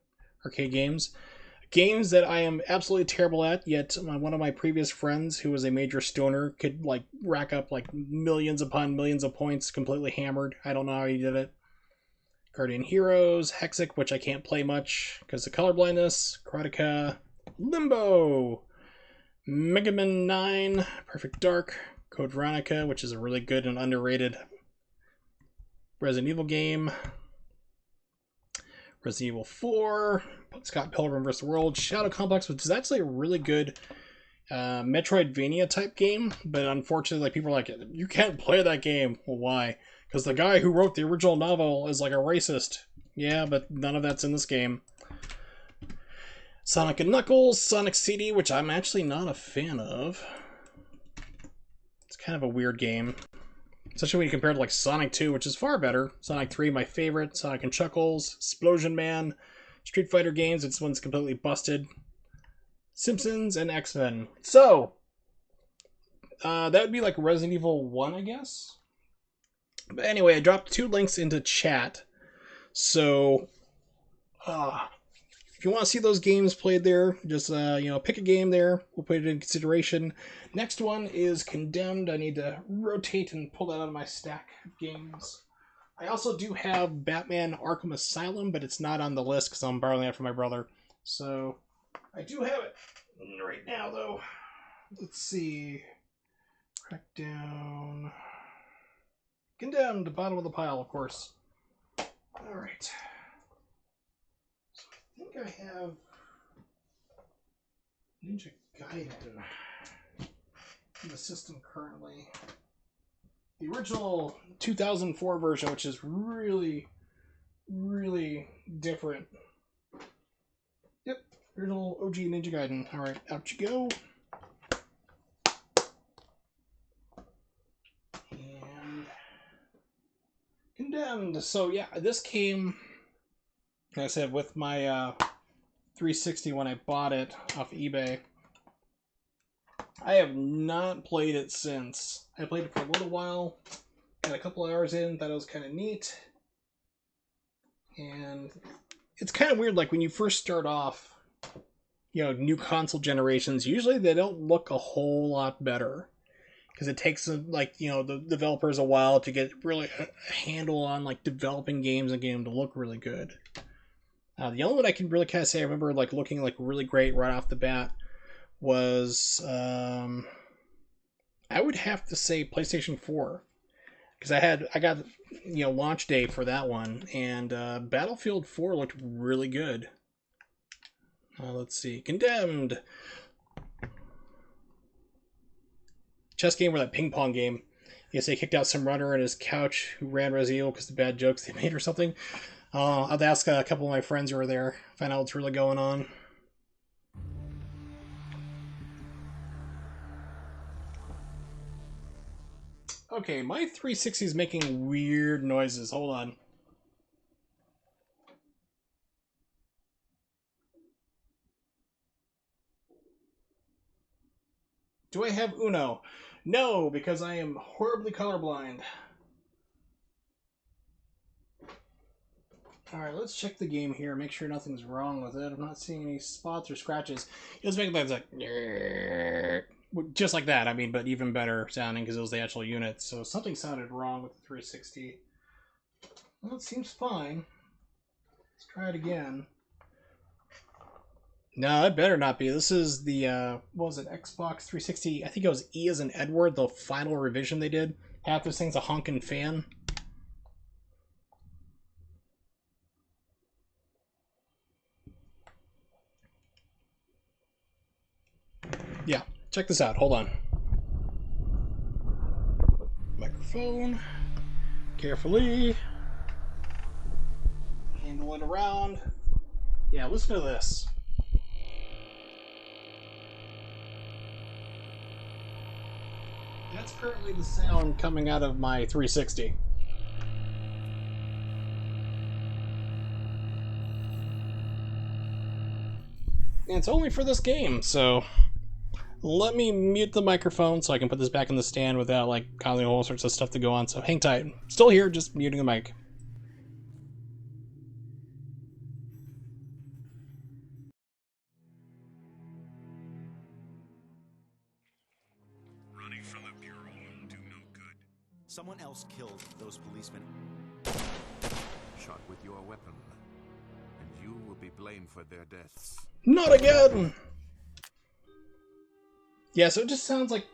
arcade games. Games that I am absolutely terrible at, yet one of my previous friends, who was a major stoner, could like rack up like millions upon millions of points, completely hammered. I don't know how he did it. Guardian Heroes, Hexic, which I can't play much because of colorblindness, Karateka, Limbo, Mega Man 9, Perfect Dark, Code Veronica, which is a really good and underrated Resident Evil game, Resident Evil 4, Scott Pilgrim vs. the World, Shadow Complex, which is actually a really good Metroidvania type game, but unfortunately, like, people are like, you can't play that game. Well, why? Because the guy who wrote the original novel is like a racist. Yeah, but none of that's in this game. Sonic & Knuckles, Sonic CD, which I'm actually not a fan of. It's kind of a weird game. Especially when you compare it to like Sonic 2, which is far better. Sonic 3, my favorite. Sonic & Chuckles, Explosion Man, Street Fighter games, this one's completely busted. Simpsons, and X-Men. So, that would be like Resident Evil 1, I guess? But anyway, I dropped 2 links into chat. So, if you want to see those games played there, just, pick a game there. We'll put it in consideration. Next one is Condemned. I need to rotate and pull that out of my stack of games. I also do have Batman Arkham Asylum, but it's not on the list because I'm borrowing that from my brother. So, I do have it right now, though. Let's see. Crackdown. Condemned, bottom of the pile, of course. Alright. So I think I have Ninja Gaiden in the system currently. The original 2004 version, which is really, really different. Yep, original OG Ninja Gaiden. Alright, out you go. And Condemned. So yeah, this came, like I said, with my 360 when I bought it off eBay. I have not played it since. I played it for a little while, got a couple hours in, thought it was kind of neat. And it's kind of weird, like when you first start off, you know, new console generations, usually they don't look a whole lot better. Because it takes, like, you know, the developers a while to get really a handle on, like, developing games and getting them to look really good. The only one I can really kind of say I remember, like, looking, like, really great right off the bat was, I would have to say PlayStation 4. Because I got, you know, launch day for that one, and Battlefield 4 looked really good. Let's see. Condemned. Chess game or that ping pong game. Yes, they kicked out some runner on his couch who ran Resident Evil because of the bad jokes they made or something. I'll have to ask a couple of my friends who are there, find out what's really going on. Okay, my 360 is making weird noises. Hold on. Do I have Uno? No, because I am horribly colorblind. Alright, let's check the game here, make sure nothing's wrong with it. I'm not seeing any spots or scratches. It was making like just like that, I mean, but even better sounding because it was the actual unit. So something sounded wrong with the 360. Well, it seems fine. Let's try it again. No, it better not be. This is the, what was it, Xbox 360? I think it was E as in Edward, the final revision they did. Half this thing's a honkin' fan. Yeah, check this out. Hold on. Microphone. Carefully. Handle it around. Yeah, listen to this. That's currently the sound coming out of my 360. And it's only for this game, so let me mute the microphone so I can put this back in the stand without, like, causing all sorts of stuff to go on. So hang tight. Still here, just muting the mic. Running from the Bureau will do no good. Someone else killed those policemen. Shot with your weapon, and you will be blamed for their deaths. Not again! Yeah, so it just sounds like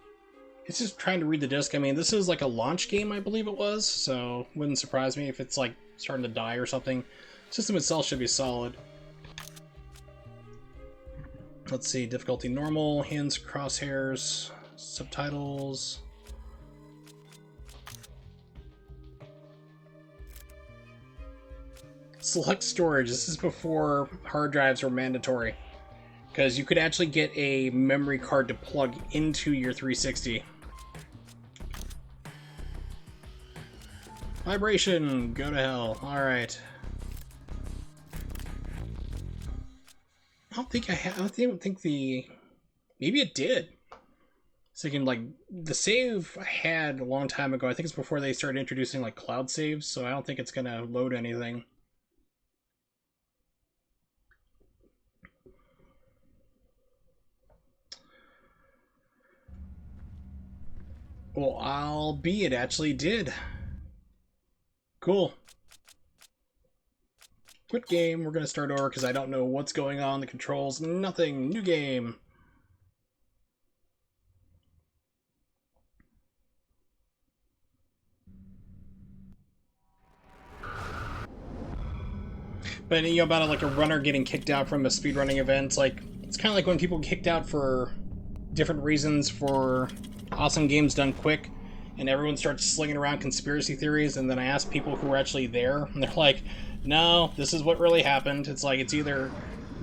it's just trying to read the disc. I mean, this is like a launch game, I believe it was, so wouldn't surprise me if it's like starting to die or something. The system itself should be solid. Let's see, difficulty normal, hands, crosshairs, subtitles. Select storage. This is before hard drives were mandatory. Because you could actually get a memory card to plug into your 360. Vibration! Go to hell. Alright. I don't think the... Maybe it did. So you can, like, the save I had a long time ago, I think it's before they started introducing, like, cloud saves, so I don't think it's gonna load anything. Well, albeit actually did. Cool. Quit game. We're going to start over because I don't know what's going on. The controls, nothing. New game. But you know about it, like a runner getting kicked out from a speedrunning event, like it's kind of like when people get kicked out for different reasons for awesome games done quick, and everyone starts slinging around conspiracy theories, and then I ask people who were actually there, and they're like, no, this is what really happened. It's like, it's either,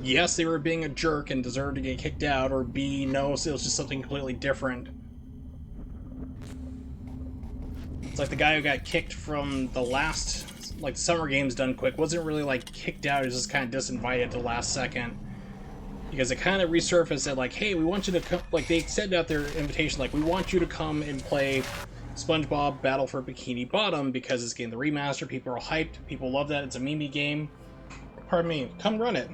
yes, they were being a jerk and deserved to get kicked out, or B, no, it was just something completely different. It's like the guy who got kicked from the last, like, Summer Games done quick wasn't really, like, kicked out, he was just kind of disinvited at the last second. Because it kind of resurfaced that, like, hey, we want you to come, like, they sent out their invitation, like, we want you to come and play SpongeBob Battle for Bikini Bottom, because it's getting the remaster, people are hyped, people love that, it's a meme game. Pardon me, come run it.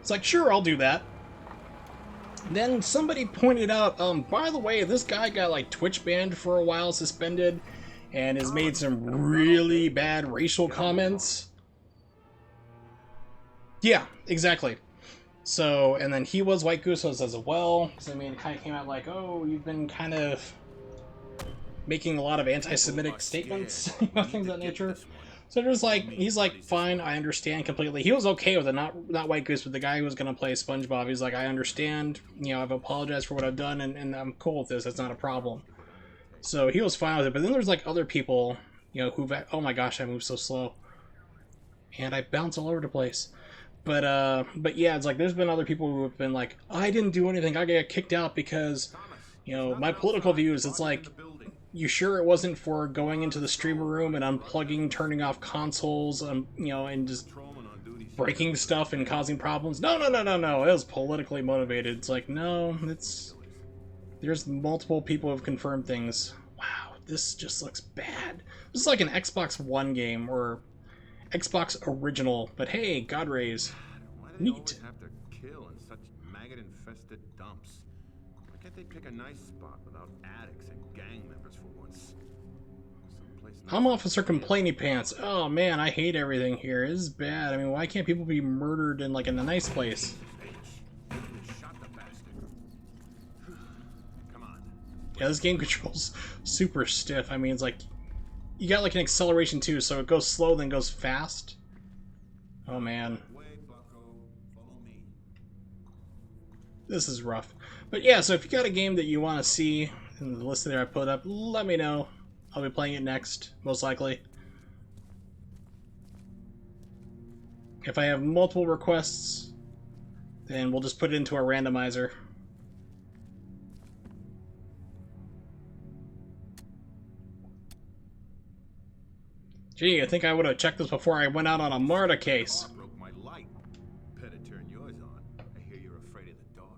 It's like, sure, I'll do that. Then somebody pointed out, by the way, this guy got, like, Twitch banned for a while, suspended, and has made some really bad racial comments. Yeah, exactly. So, and then he was White Goose as well. So, I mean, it kind of came out like, oh, you've been kind of making a lot of anti-Semitic statements, you know, things of that nature. So there's like, he's like, fine, I understand completely. He was okay with it, not White Goose, but the guy who was going to play SpongeBob, he's like, I understand, you know, I've apologized for what I've done, and I'm cool with this, that's not a problem. So he was fine with it, but then there's like other people, you know, who've, oh my gosh, I move so slow. And I bounce all over the place. But yeah, it's like there's been other people who have been like, I didn't do anything, I got kicked out because, you know, my political views. It's like, you sure it wasn't for going into the streamer room and unplugging, turning off consoles, you know, and just breaking stuff and causing problems? No, it was politically motivated. It's like, no, there's multiple people who have confirmed things. Wow, this just looks bad. This is like an Xbox One game, or Xbox original, but hey, God rays. Neat. Have to kill in such maggot-infested dumps. Why can't they pick a nice spot without addicts and gang members for once? I'm Officer Complainy Pants. Oh man, I hate everything here. This is bad. I mean, why can't people be murdered in like in a nice place? Yeah, this game controls super stiff. I mean, it's like you got like an acceleration too, so it goes slow then goes fast. Oh man. This is rough. But yeah, so if you got a game that you want to see in the list there I put up, let me know. I'll be playing it next, most likely. If I have multiple requests, then we'll just put it into our randomizer. Gee, I think I would have checked this before I went out on a Marta case. Broke my light. Better turn yours on. I hear you're afraid of the dark.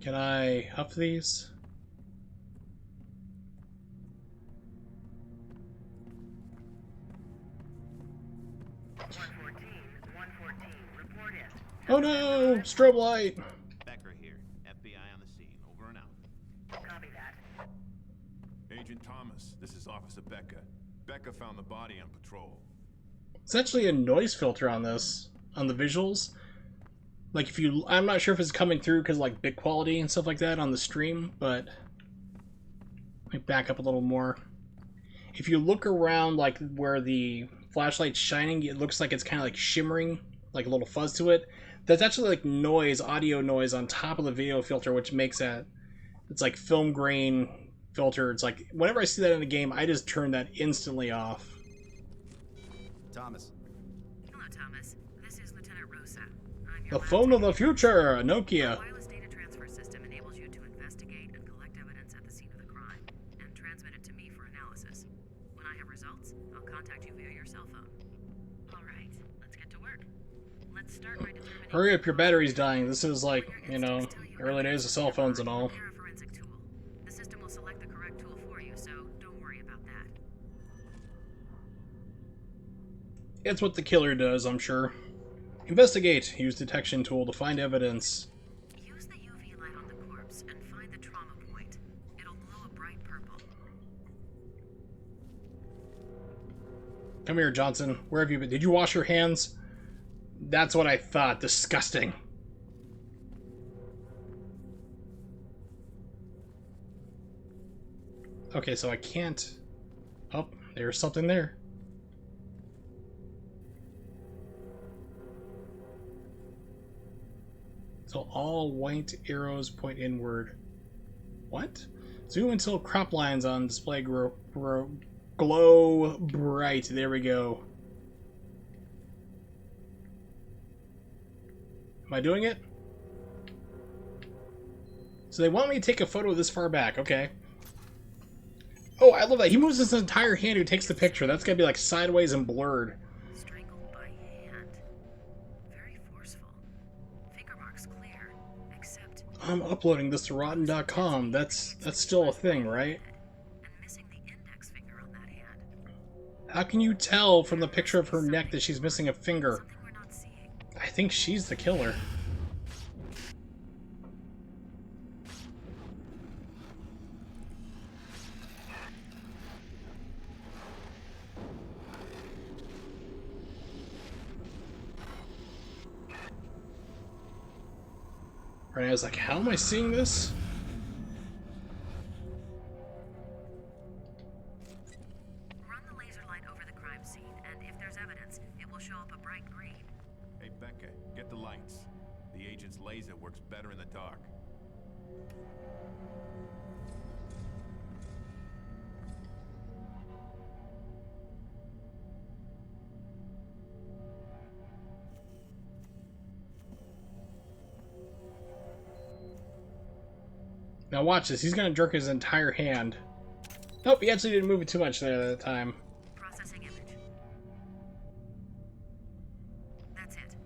Can I huff these? Oh no! Strobe light! Becker here. FBI on the scene. Over and out. Copy that. Agent Thomas, this is Officer Becker. Becker found the body on patrol. It's actually a noise filter on this, on the visuals. Like if you, I'm not sure if it's coming through because like bit quality and stuff like that on the stream, but let me back up a little more. If you look around like where the flashlight's shining, it looks like it's kind of like shimmering, like a little fuzz to it. That's actually like noise, audio noise on top of the video filter, which makes that, it's like film grain filter. It's like, whenever I see that in a game, I just turn that instantly off. Thomas. Hello, Thomas. This is Lieutenant Rosa. I'm The your phone of the future, a Nokia. The wireless data transfer system enables you to investigate and collect evidence at the scene of the crime, and transmit it to me for analysis. When I have results, I'll contact you via your cell phone. All right, let's get to work. Let's start by determining... Hurry up, your battery's dying. This is like, you know, early days of cell phones and all. Prepare a forensic tool. The system will select the correct tool for you, so don't worry about that. It's what the killer does, I'm sure. Investigate. Use detection tool to find evidence. Use the UV light on the corpse and find the trauma point. It'll glow a bright purple. Come here, Johnson. Where have you been? Did you wash your hands? That's what I thought. Disgusting. Okay, so I can't... Oh, there's something there. So all white arrows point inward. What? Zoom until crop lines on display glow bright. There we go. Am I doing it? So they want me to take a photo this far back. Okay. Oh, I love that. He moves his entire hand who takes the picture. That's gonna be like sideways and blurred. Strangled by hand. Very forceful. Finger marks clear, except I'm uploading this to rotten.com. That's still a thing, right? and missing the index finger on that hand. How can you tell from the picture of her neck that she's missing a finger? Something we're not seeing. I think she's the killer. Right, I was like, how am I seeing this? Run the laser light over the crime scene, and if there's evidence, it will show up a bright green. Hey, Becca, get the lights. The agent's laser works better in the dark. Now watch this. He's gonna jerk his entire hand. Nope, he actually didn't move it too much there at the time. Processing image. That's it.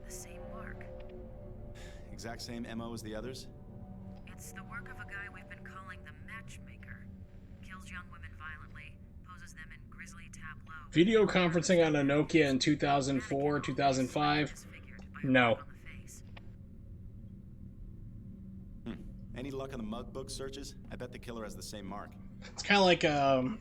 The same mark. Exact same MO as the others? It's the work of a guy we've been calling the Matchmaker. Kills young women violently, poses them in grisly tableau. Video conferencing on a Nokia in 2004, 2005. No. Any luck on the mug book searches? I bet the killer has the same mark. It's kind of like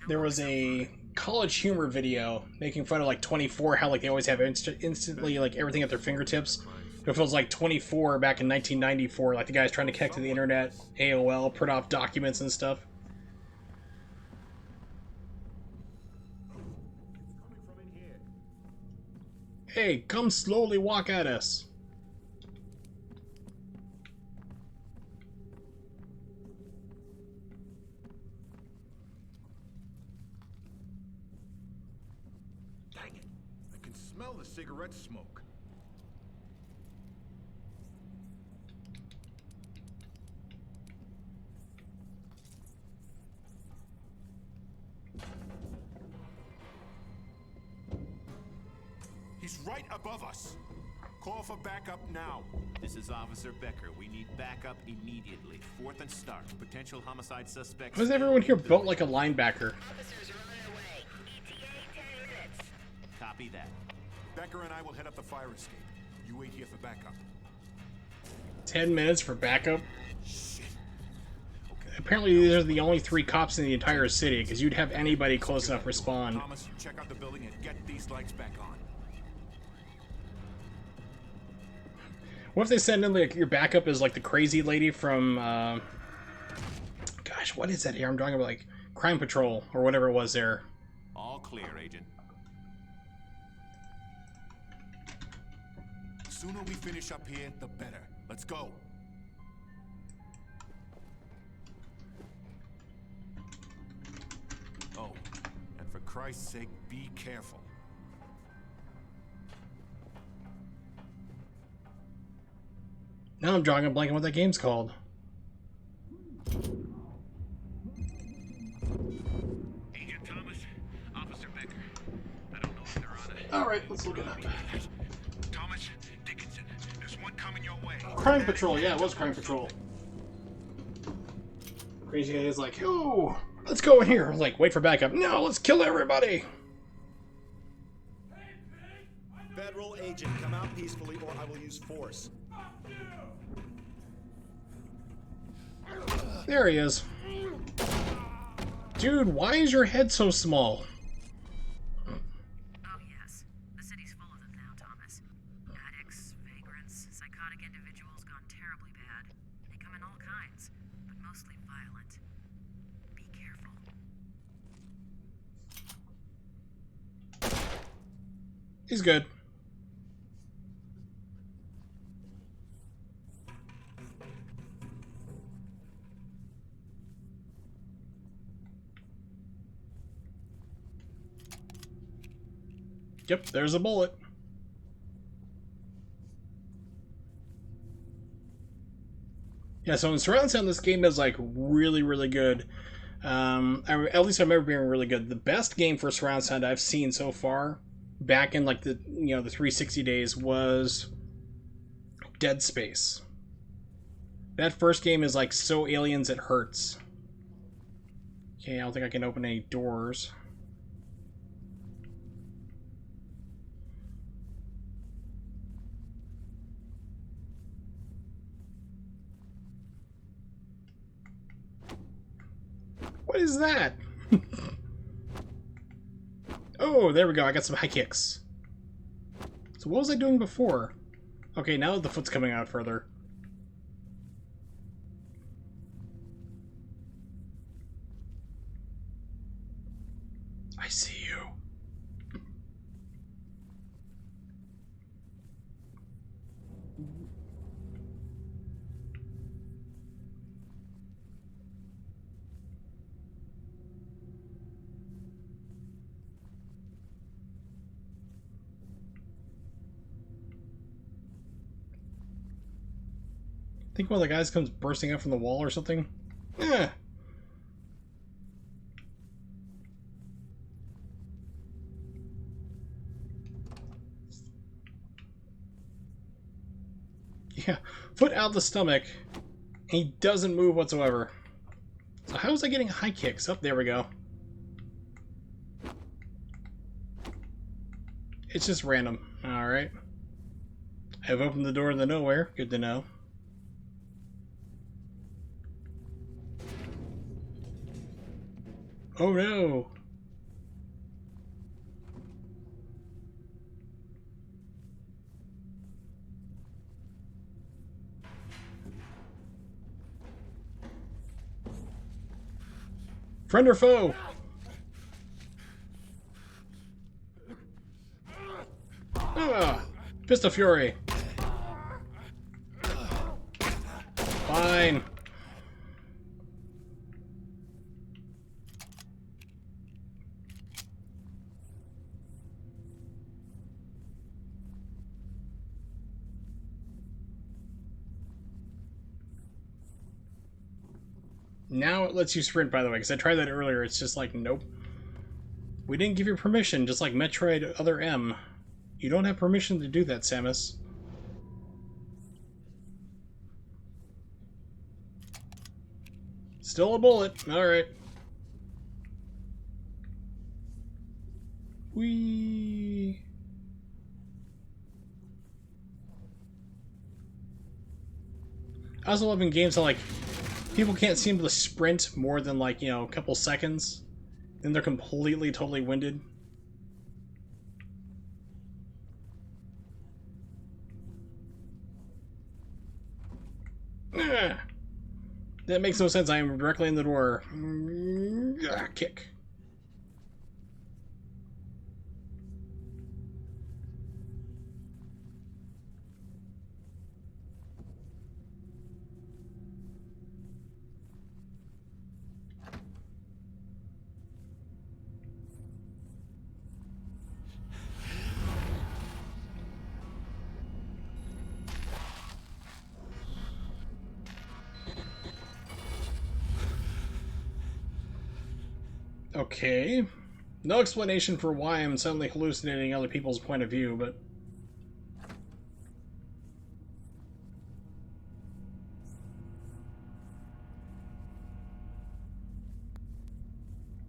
there was a College Humor video making fun of like 24, how like they always have instantly like everything at their fingertips. If it was like 24 back in 1994, like the guy's trying to connect to the internet, AOL, print off documents and stuff. Hey, come slowly walk at us. Dang it. I can smell the cigarette smoke. He's right above us. Call for backup now. This is Officer Becker. We need backup immediately. 4th and Stark. Potential homicide suspects. Why is everyone here built like a linebacker? Officers are on their way. ETA 10 minutes. Copy that. Becker and I will head up the fire escape. You wait here for backup. 10 minutes for backup? Shit. Okay. Apparently these are the only 3 cops in the entire city, because you'd have anybody close enough respond. Thomas, you check out the building and get these lights back on. What if they send in like your backup is like the crazy lady from gosh, what is that here? I'm talking about like Crime Patrol or whatever it was there. All clear, Agent. Sooner we finish up here, the better. Let's go. Oh, and for Christ's sake, be careful. Now I'm drawing a blank on what that game's called. Agent Thomas, Officer Becker. I don't know if they're on it. Alright, let's look it up. Thomas, Dickinson, there's one coming your way. Crime Patrol, yeah, it was Crime Patrol. Crazy guy is like, oh, let's go in here. Like, wait for backup. No, let's kill everybody. Federal agent, come out peacefully or I will use force. There he is. Dude, why is your head so small? Oh yes, the city's full of them now, Thomas. Addicts, vagrants, psychotic individuals gone terribly bad. They come in all kinds, but mostly violent. Be careful. He's good. Yep, there's a bullet. Yeah, so in surround sound, this game is like really, really good. At least I remember being really good. The best game for surround sound I've seen so far, back in like the the 360 days, was Dead Space. That first game is like so aliens it hurts. Okay, I don't think I can open any doors. What is that? Oh, there we go. I got some high kicks. So what was I doing before? Okay, now the foot's coming out further. I see you. I think one of the guys comes bursting out from the wall or something. Eh. Yeah, foot out the stomach. He doesn't move whatsoever. So how was I getting high kicks? Oh, there we go. It's just random. Alright. I've opened the door to the nowhere. Good to know. Oh no! Friend or foe? Ah! Fist of Fury. Fine. Now it lets you sprint, by the way, because I tried that earlier. It's just like, nope. We didn't give you permission, just like Metroid Other M. You don't have permission to do that, Samus. Still a bullet. Alright. Whee! I also love in games that, like, people can't seem to sprint more than, like, a couple seconds. Then they're completely, totally winded. Ah, that makes no sense. I am directly in the door. Kick. Okay. No explanation for why I'm suddenly hallucinating other people's point of view, but...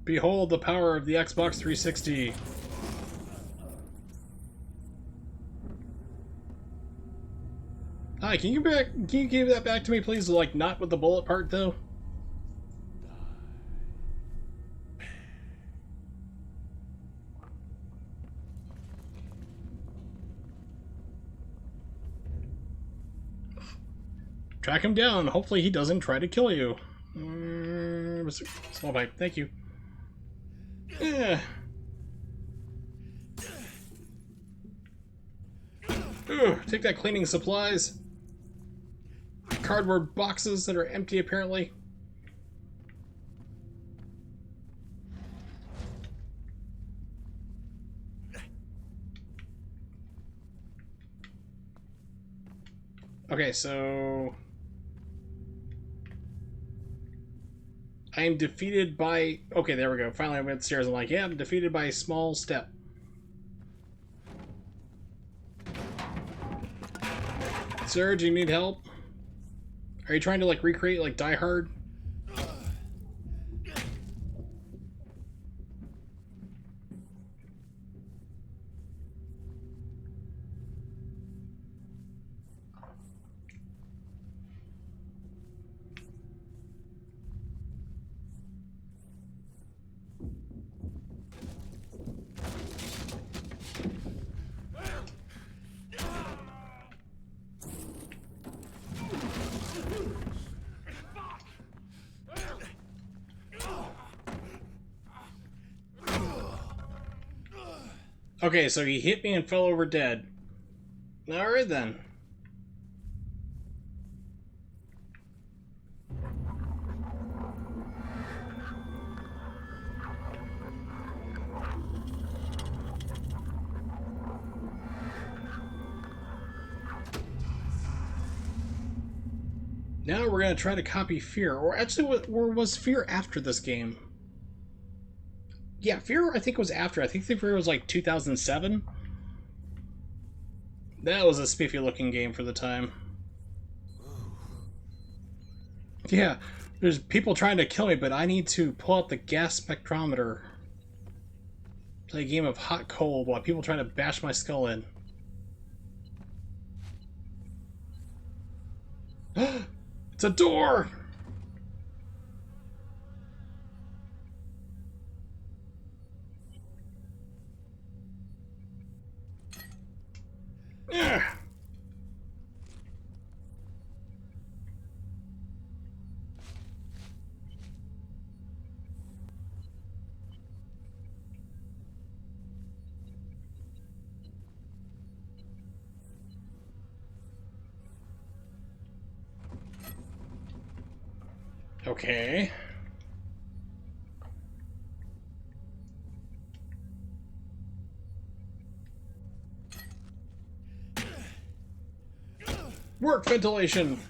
Behold the power of the Xbox 360. Hi, can you give that back to me, please? Like, not with the bullet part, though? Track him down. Hopefully he doesn't try to kill you. Small pipe. Thank you. Yeah. Ugh, take that cleaning supplies. Cardboard boxes that are empty, apparently. Okay, so... I am defeated by... Okay, there we go. Finally I went upstairs. I'm like, yeah, I'm defeated by a small step. Sir, do you need help? Are you trying to, like, recreate, like, Die Hard? Okay, so he hit me and fell over dead. Alright then. Now we're gonna try to copy Fear. Or actually, or was Fear after this game? Yeah, Fear I think was after. I think Fear was like 2007. That was a spiffy looking game for the time. Yeah, there's people trying to kill me, but I need to pull out the gas spectrometer. Play a game of hot cold while people trying to bash my skull in. It's a door! Yeah. Okay. Work ventilation.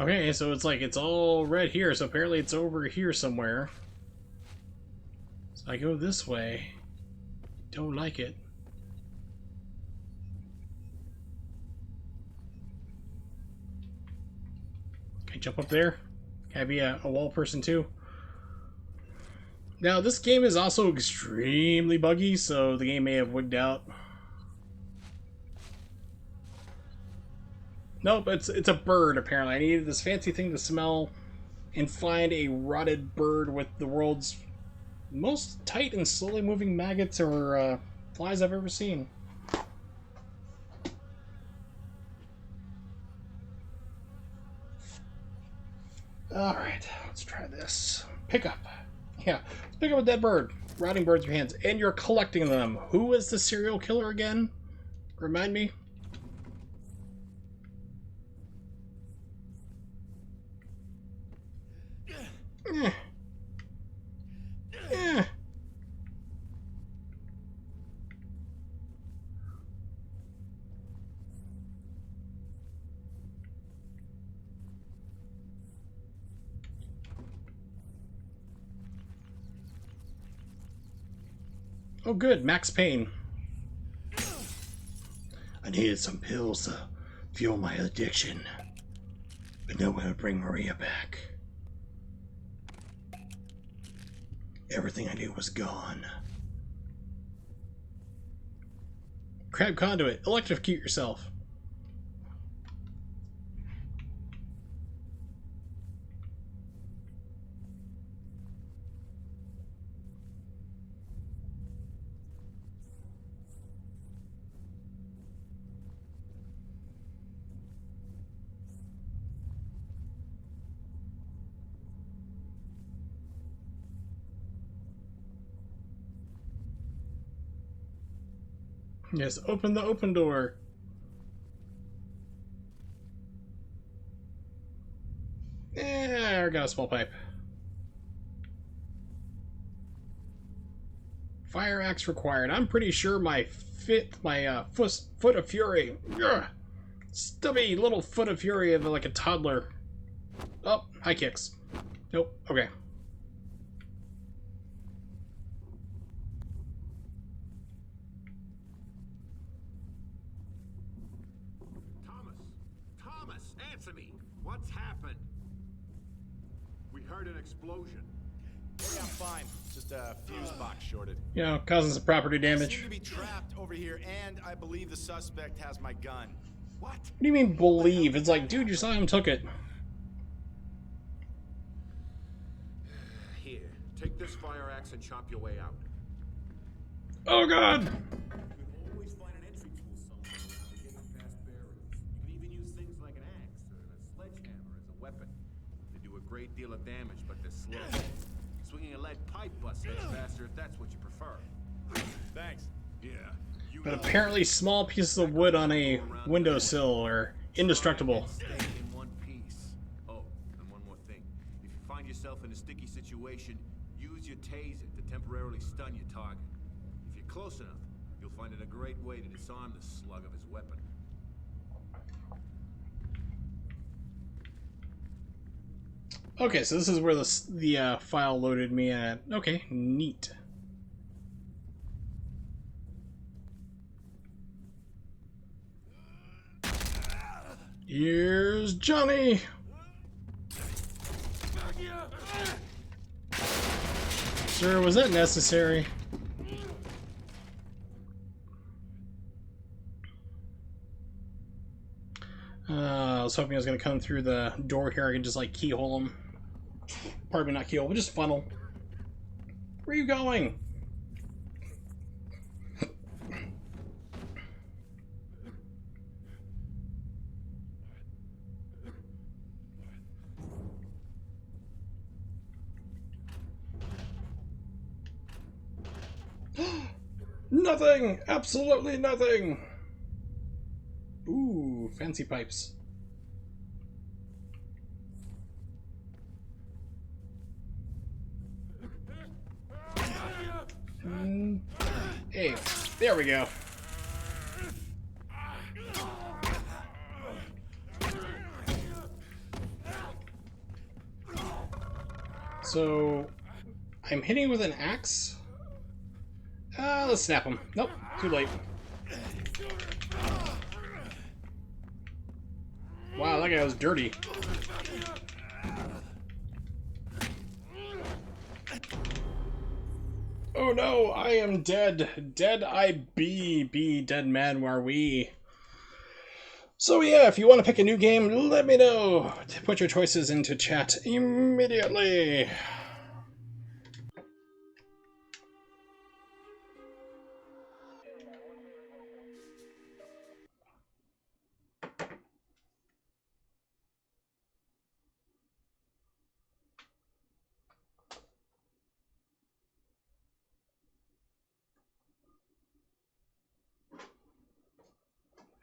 Okay, so it's like it's all red here, so apparently it's over here somewhere. So I go this way. Don't like it. Can I jump up there? Can I be a wall person too? Now, this game is also extremely buggy, so the game may have wigged out. Nope, it's a bird, apparently. I needed this fancy thing to smell and find a rotted bird with the world's most tight and slowly moving maggots or flies I've ever seen. Alright, let's try this. Pick up. Yeah, let's pick up a dead bird. Rotting birds with your hands. And you're collecting them. Who is the serial killer again? Remind me? Oh good, max pain. I needed some pills to fuel my addiction, but no one would bring Maria back. Everything I knew was gone. Crab conduit, electrocute yourself. Yes, open the open door. I got a small pipe. Fire axe required. I'm pretty sure my foot of fury. Ugh, stubby little foot of fury of like a toddler. Oh, high kicks. Nope. Okay. Thomas, answer me. What's happened? We heard an explosion. Hey, I'm fine. Just a fuse box shorted. You know, causing some property I damage. seem to be trapped over here, and I believe the suspect has my gun. What? What do you mean believe? It's like, dude, you saw him took it. Here, take this fire axe and chop your way out. Oh god! You can always find an entry tool somewhere around to get past barriers. You can even use things like an axe or a sledgehammer as a weapon. They do a great deal of damage, but they're slow. Swinging a lead pipe bust heads faster if that's what you prefer. Thanks. Yeah. But apparently small pieces of wood on a windowsill are indestructible. Stay in one piece. Oh, and one more thing. If you find yourself in a sticky situation, use your taser to temporarily stun your target. If you're close enough, you'll find it a great way to disarm the slug of his weapon. Okay, so this is where the file loaded me at. Okay, neat. Here's Johnny! Sir, was that necessary? I was hoping I was going to come through the door here. I could just, like, keyhole him. Pardon me, not keyhole, but just funnel. Where are you going? Nothing! Absolutely nothing! Ooh, fancy pipes. Hey, there we go. So, I'm hitting with an axe. Let's snap him. Nope, too late. Wow, that guy was dirty. Oh no, I am dead. Dead I be dead man are we. So yeah, if you want to pick a new game, let me know. Put your choices into chat immediately.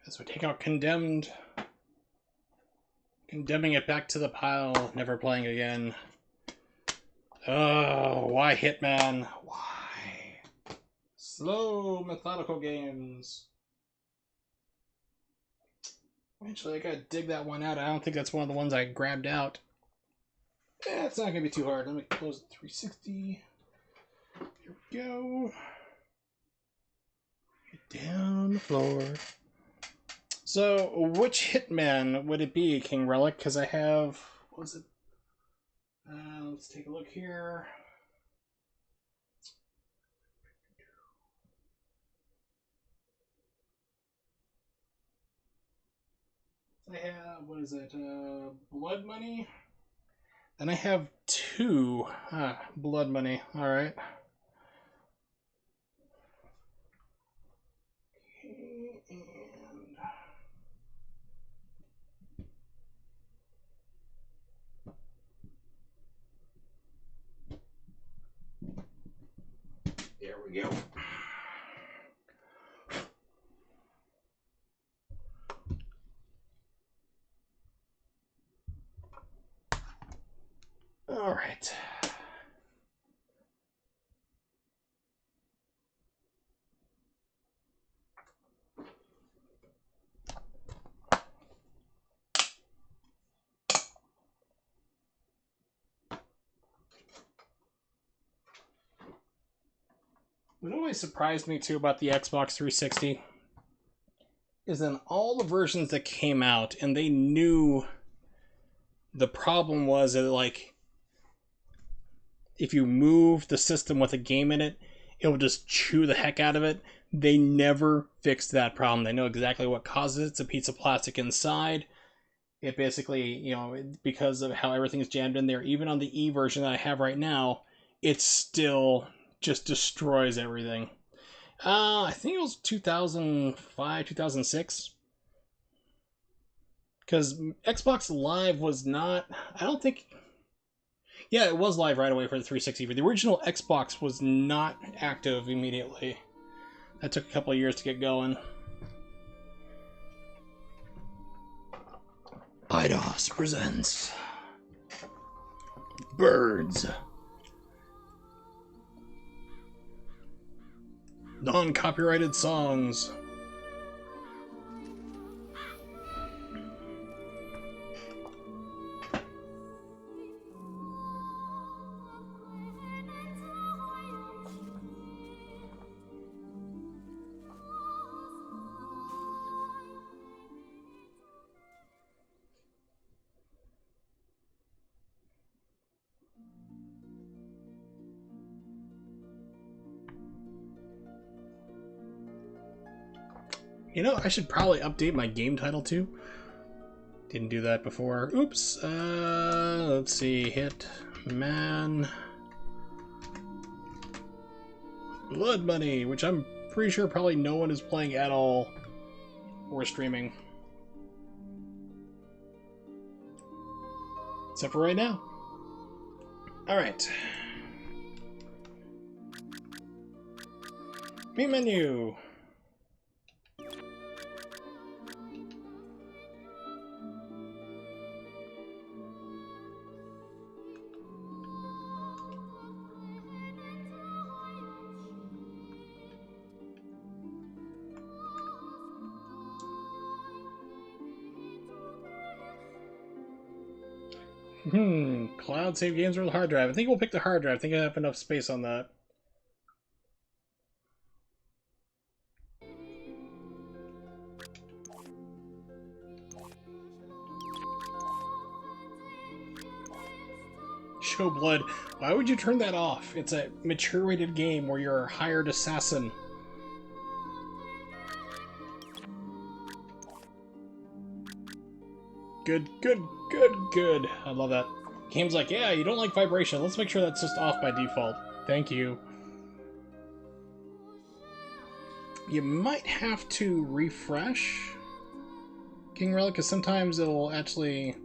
As we take out Condemned, condemning it back to the pile, never playing again. Oh, why Hitman? Why? Slow, methodical games. Eventually, I gotta dig that one out. I don't think that's one of the ones I grabbed out. Yeah, it's not gonna be too hard. Let me close the 360. Here we go. Get down the floor. So, which Hitman would it be, King Relic? Because I have... What was it? Let's take a look here. I have... What is it? Blood Money? And I have two. Blood Money. Alright. Okay, and... There we go. All right. What always surprised me too about the Xbox 360 is in all the versions that came out, and they knew the problem was that, like, if you move the system with a game in it, it will just chew the heck out of it. They never fixed that problem. They know exactly what causes it. It's a piece of plastic inside. It basically, you know, because of how everything's jammed in there, even on the E version that I have right now, it still just destroys everything. I think it was 2005, 2006. Because Xbox Live was not, I don't think, yeah, it was live right away for the 360, but the original Xbox was not active immediately. That took a couple of years to get going. IDOS presents Birds. Non-copyrighted songs. You know, I should probably update my game title too. Didn't do that before. Oops. Let's see. Hitman Blood Money, which I'm pretty sure probably no one is playing at all or streaming. Except for right now. Alright. Main menu. Cloud save games or the hard drive? I think we'll pick the hard drive. I think I have enough space on that. Show blood. Why would you turn that off? It's a mature rated game where you're a hired assassin. Good, good, good, good. I love that. Game's like, yeah, you don't like vibration. Let's make sure that's just off by default. Thank you. You might have to refresh King Relic, because sometimes it'll actually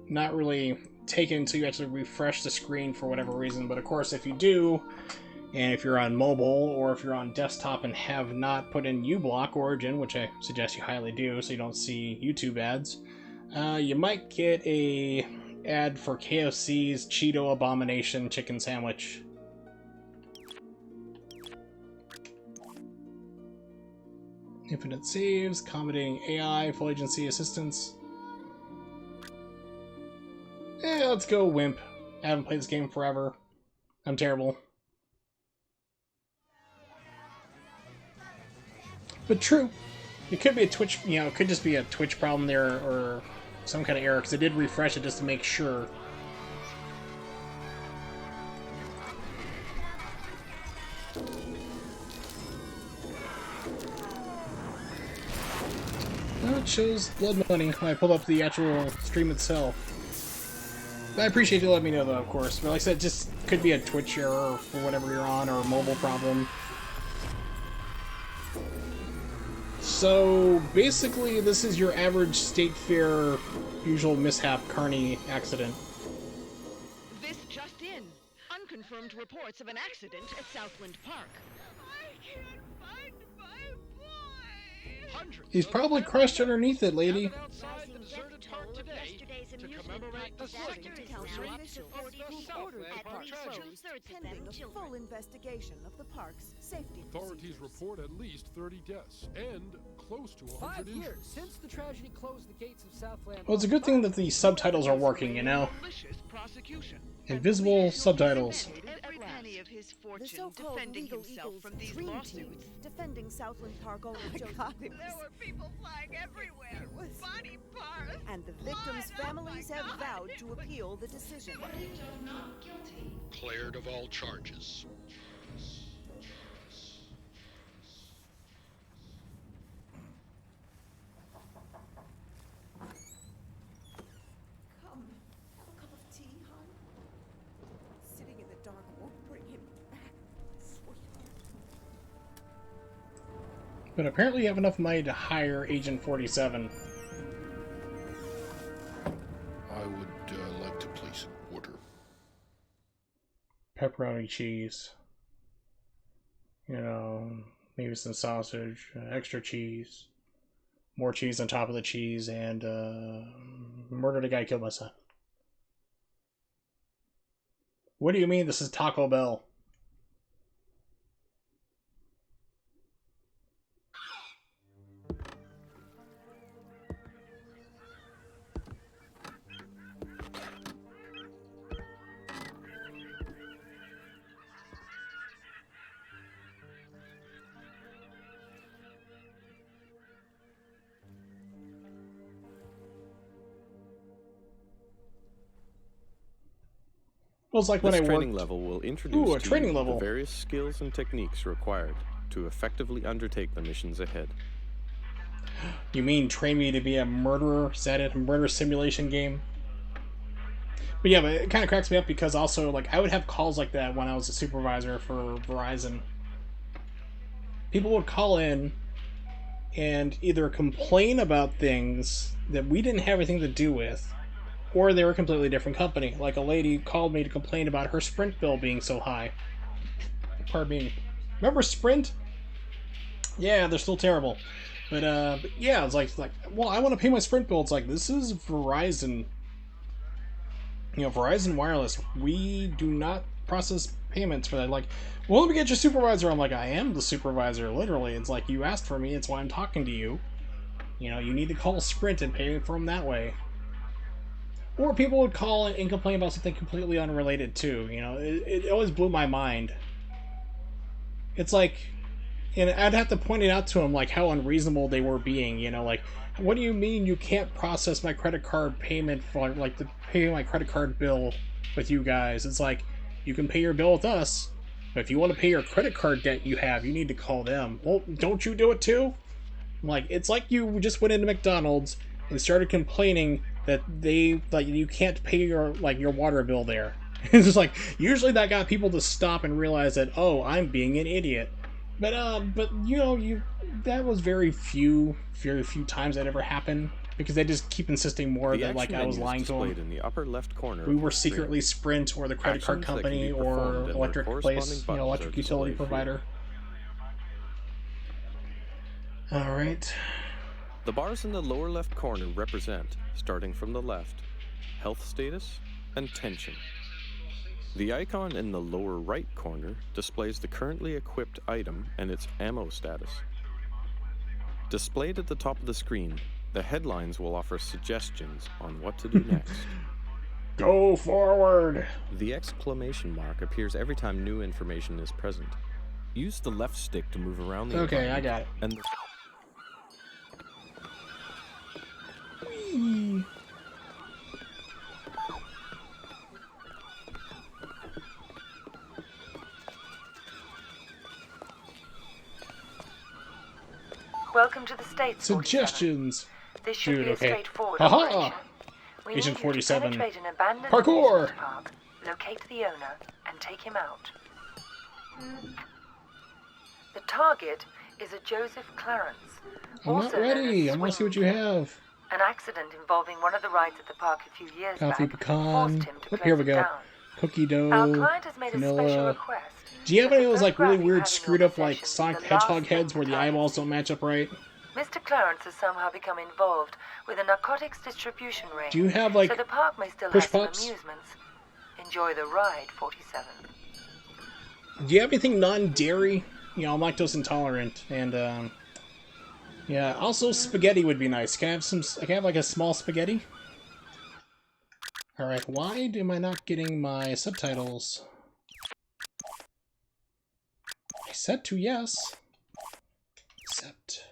not really take it until you actually refresh the screen for whatever reason. But of course, if you do, and if you're on mobile or if you're on desktop and have not put in uBlock Origin, which I suggest you highly do so you don't see YouTube ads, you might get a ad for KFC's Cheeto Abomination chicken sandwich. Infinite saves, accommodating AI, full agency assistance. Let's go Wimp. I haven't played this game forever. I'm terrible. But true. It could be a Twitch, you know, it could just be a Twitch problem there or some kind of error, because I did refresh it just to make sure. Well, it shows blood money when I pull up the actual stream itself. I appreciate you letting me know, though, of course. But like I said, it just could be a Twitch error for whatever you're on, or a mobile problem. So, basically, this is your average State Fair usual mishap carny accident. This just in. Unconfirmed reports of an accident at Southland Park. I can't find my boy! He's probably crushed underneath it, lady. Outside the deserted park today to commemorate commemorate the According to council officials who ordered the park closed pending a full investigation of the park's safety Authorities procedures. report at least 30 deaths and close to 100 5 injuries. years since the tragedy closed the gates of Southland. Well, it's a good thing that the subtitles are working, you know? Invisible subtitles. Every penny of his fortune defending himself from these lawsuits. Defending Southland Park owner Joseph. There were people flying everywhere. Body parts. And the victims' families have vowed to appeal the decision. Not guilty. Cleared of all charges. Come, have a cup of tea, hon. Sitting in the dark won't bring him back, sweetheart. But apparently you have enough money to hire Agent 47. I would like to place an order. Pepperoni cheese. You know, maybe some sausage, extra cheese. More cheese on top of the cheese, and murdered a guy, killed my son. What do you mean this is Taco Bell? Well, it's like when I This worked... training level will introduce Ooh, a to training you level. the various skills and techniques required to effectively undertake the missions ahead. You mean train me to be a murderer? Is that it? A murder simulation game? But yeah, but it kind of cracks me up because also, like, I would have calls like that when I was a supervisor for Verizon. People would call in and either complain about things that we didn't have anything to do with, or they were a completely different company. Like, a lady called me to complain about her Sprint bill being so high. Pardon me. Remember Sprint? Yeah, they're still terrible. But yeah, it's like, well, I want to pay my Sprint bill. It's like, this is Verizon. You know, Verizon Wireless. We do not process payments for that. Like, well, let me get your supervisor. I'm like, I am the supervisor, literally. It's like, you asked for me. It's why I'm talking to you. You know, you need to call Sprint and pay for them that way. Or people would call and complain about something completely unrelated too. You know, it always blew my mind. It's like, and I'd have to point it out to them, like, how unreasonable they were being. You know, like, what do you mean you can't process my credit card payment for, like, to pay my credit card bill with you guys? It's like, you can pay your bill with us, but if you want to pay your credit card debt you have, you need to call them. Well, don't you do it too? I'm like, it's like you just went into McDonald's and started complaining that they, like, you can't pay your, like, your water bill there. It's just like, usually that got people to stop and realize that, oh, I'm being an idiot. But you know, that was very few times that ever happened, because they just keep insisting more that, like, I was lying to them. In the upper left corner We were secretly Sprint or the credit card company or electric place, you know, electric utility provider. All right. The bars in the lower left corner represent, starting from the left, health status and tension. The icon in the lower right corner displays the currently equipped item and its ammo status. Displayed at the top of the screen, the headlines will offer suggestions on what to do next. Go forward! The exclamation mark appears every time new information is present. Use the left stick to move around the Okay, I got it. And Welcome to the States. Suggestions. This should Dude, be a okay. straightforward Haha! operation. We Agent need you to 47. penetrate an abandoned Parkour! amusement park, locate the owner, and take him out. The target is a Joseph Clarence. I'm not also known ready. as I want to see what you Swing. have. An accident involving one of the rides at the park a few years Coffee back pecan. forced him to Oop, close here we it go. down. Cookie dough. Our client has made a special Vanilla. request. Do you have any of those, like, really photograph you weird have in screwed your up, like, possession Sonic be the the last Hedgehog heads thing where the clients eyeballs don't match up right? Mr. Clarence has somehow become involved with a narcotics distribution ring. Do you have, like, so the park may still push have some pops? amusements. Enjoy the ride, 47. Do you have anything non-dairy? You know, I'm lactose intolerant, and yeah. Also, spaghetti would be nice. Can I have some? I can have like a small spaghetti. All right. Why am I not getting my subtitles? I said to yes. Accept.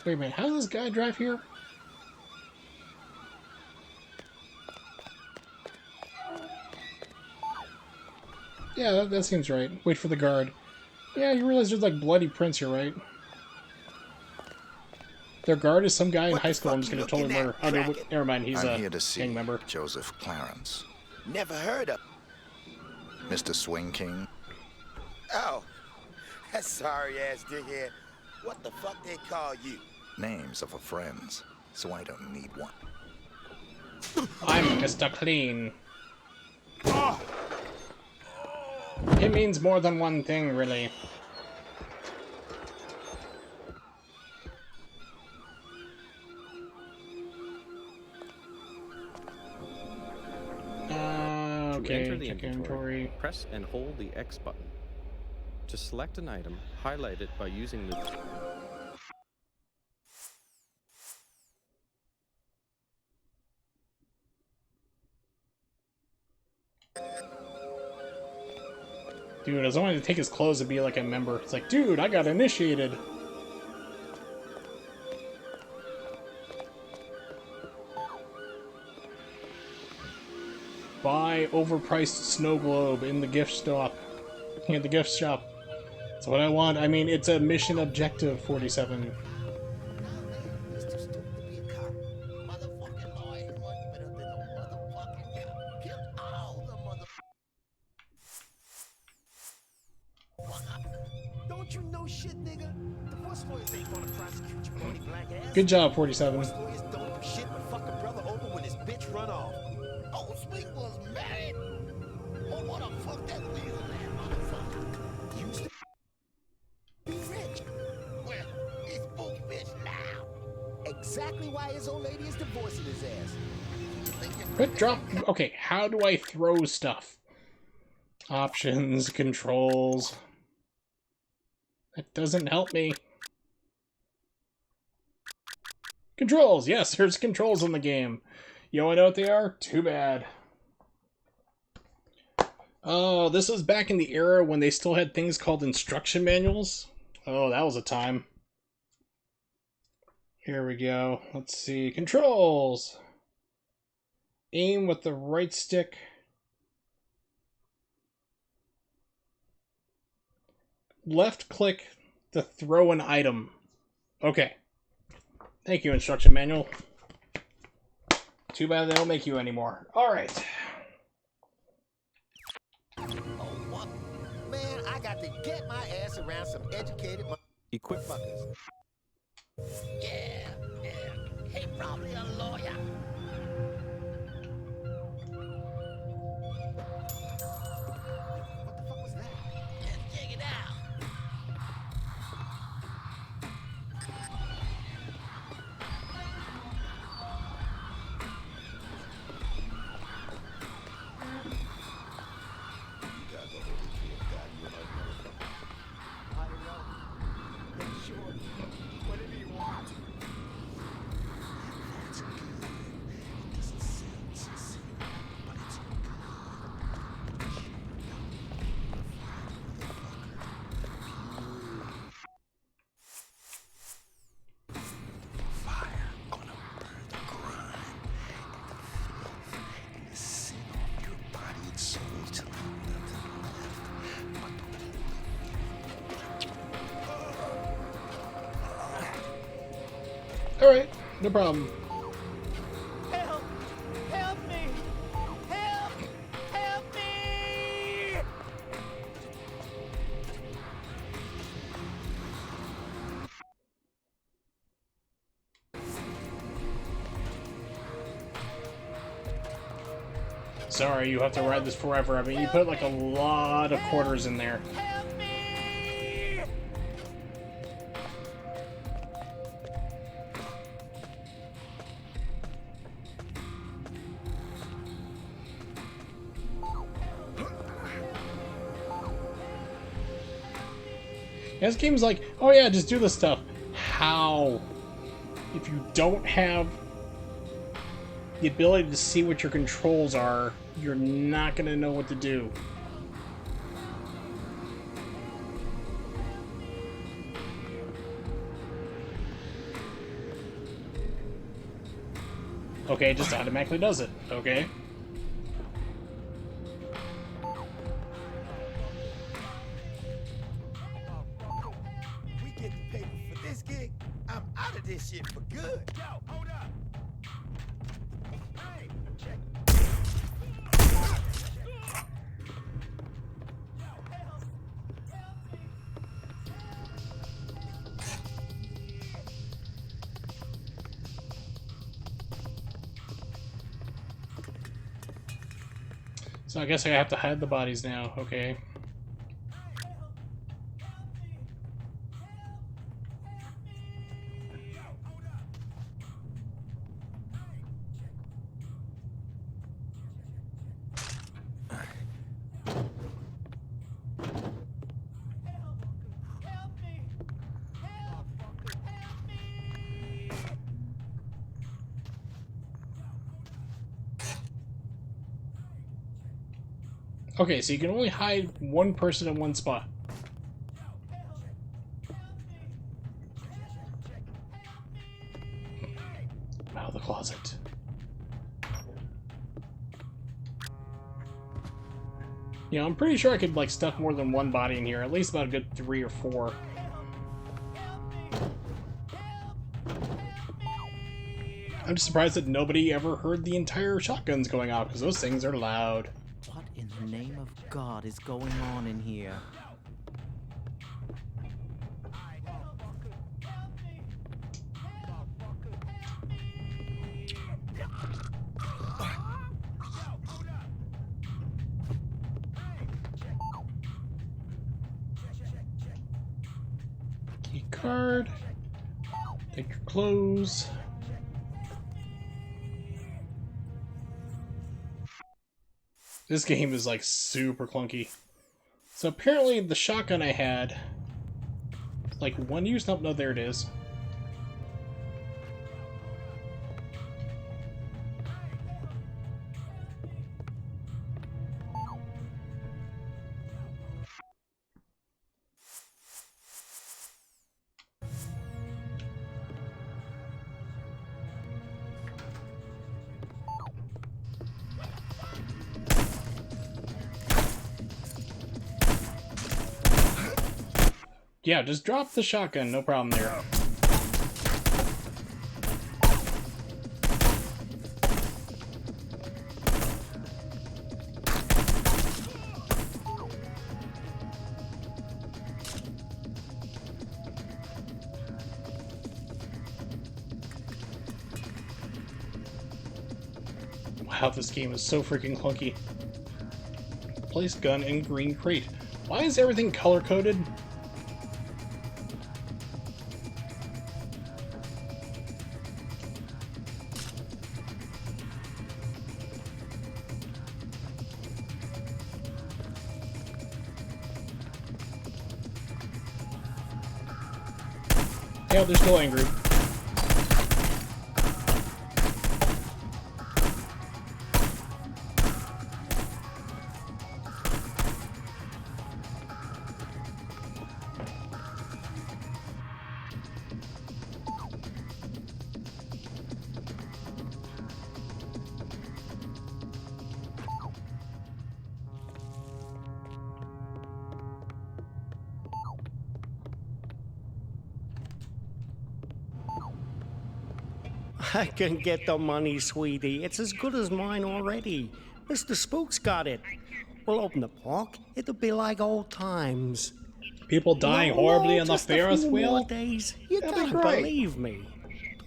Wait a minute. How does this guy drive here? Yeah, that seems right. Wait for the guard. Yeah, you realize there's like bloody prints here, right? Their guard is some guy in high school I'm just gonna totally murder. Oh, no, never mind, he's I'm a here to see gang member. Joseph Clarence. Never heard of. Mr. Swing King. Oh, that sorry ass dickhead. What the fuck they call you? Names of our friends, so I don't need one. I'm Mr. Clean. It means more than one thing, really. To Okay, enter the check inventory, press and hold the X button. To select an item, highlight it by using the... Dude, I was wanting to take his clothes and be like a member. It's like, dude, I got initiated. Buy overpriced snow globe in the gift shop. In the gift shop. That's what I want. I mean, it's a mission objective, 47. Don't you know shit, nigga? Divorce lawyers ain't gonna prosecute you, bony black ass. Good job, 47. Divorce lawyers don't do shit but fuck a brother over when his bitch run off. Oh, Swing was married? Oh, what the fuck that weasel ass motherfucker? Used to be rich. Well, he's both bitch now. Exactly why his old lady is divorcing his ass. Quit drop. Okay, how do I throw stuff? Options, controls. That doesn't help me. Controls! Yes, there's controls in the game. You wanna know what they are? Too bad. Oh, this was back in the era when they still had things called instruction manuals. Oh, that was a time. Here we go. Let's see. Controls! Aim with the right stick. Left click to throw an item. Okay. Thank you, instruction manual. Too bad they don't make you anymore. Alright. Oh, what? Man, I got to get my ass around some educated Equip fuckers. Yeah. He probably a lawyer. What the fuck was that? Let's check it out. Alright, no problem. Help! Help me! Help! Help me! Sorry, you have to ride this forever. I mean, you put like a lot of quarters in there. Yeah, this game's like, oh yeah, just do this stuff. How? If you don't have the ability to see what your controls are, you're not gonna know what to do. Okay, it just automatically does it. Okay. We get the paper for this gig, I'm out of this shit for good. Yo, hold up. Hey, check. So I guess I have to hide the bodies now. Okay. Okay, so you can only hide one person in one spot. Out of the closet. You know, I'm pretty sure I could, like, stuff more than one body in here. At least about a good 3 or 4. I'm just surprised that nobody ever heard the entire shotguns going off, because those things are loud. What in the name of God is going on in here? Key card. Take your clothes. This game is like super clunky. So apparently the shotgun I had, like one use. Nope, no, there it is. Yeah, just drop the shotgun, no problem there. Wow, this game is so freaking clunky. Place gun in green crate. Why is everything color-coded? Yeah, they're still angry. I can get the money, sweetie. It's as good as mine already. Mr. Spook's got it. We'll open the park. It'll be like old times. People dying horribly on the just a Ferris few wheel? more days. You That'd be gotta great. believe me.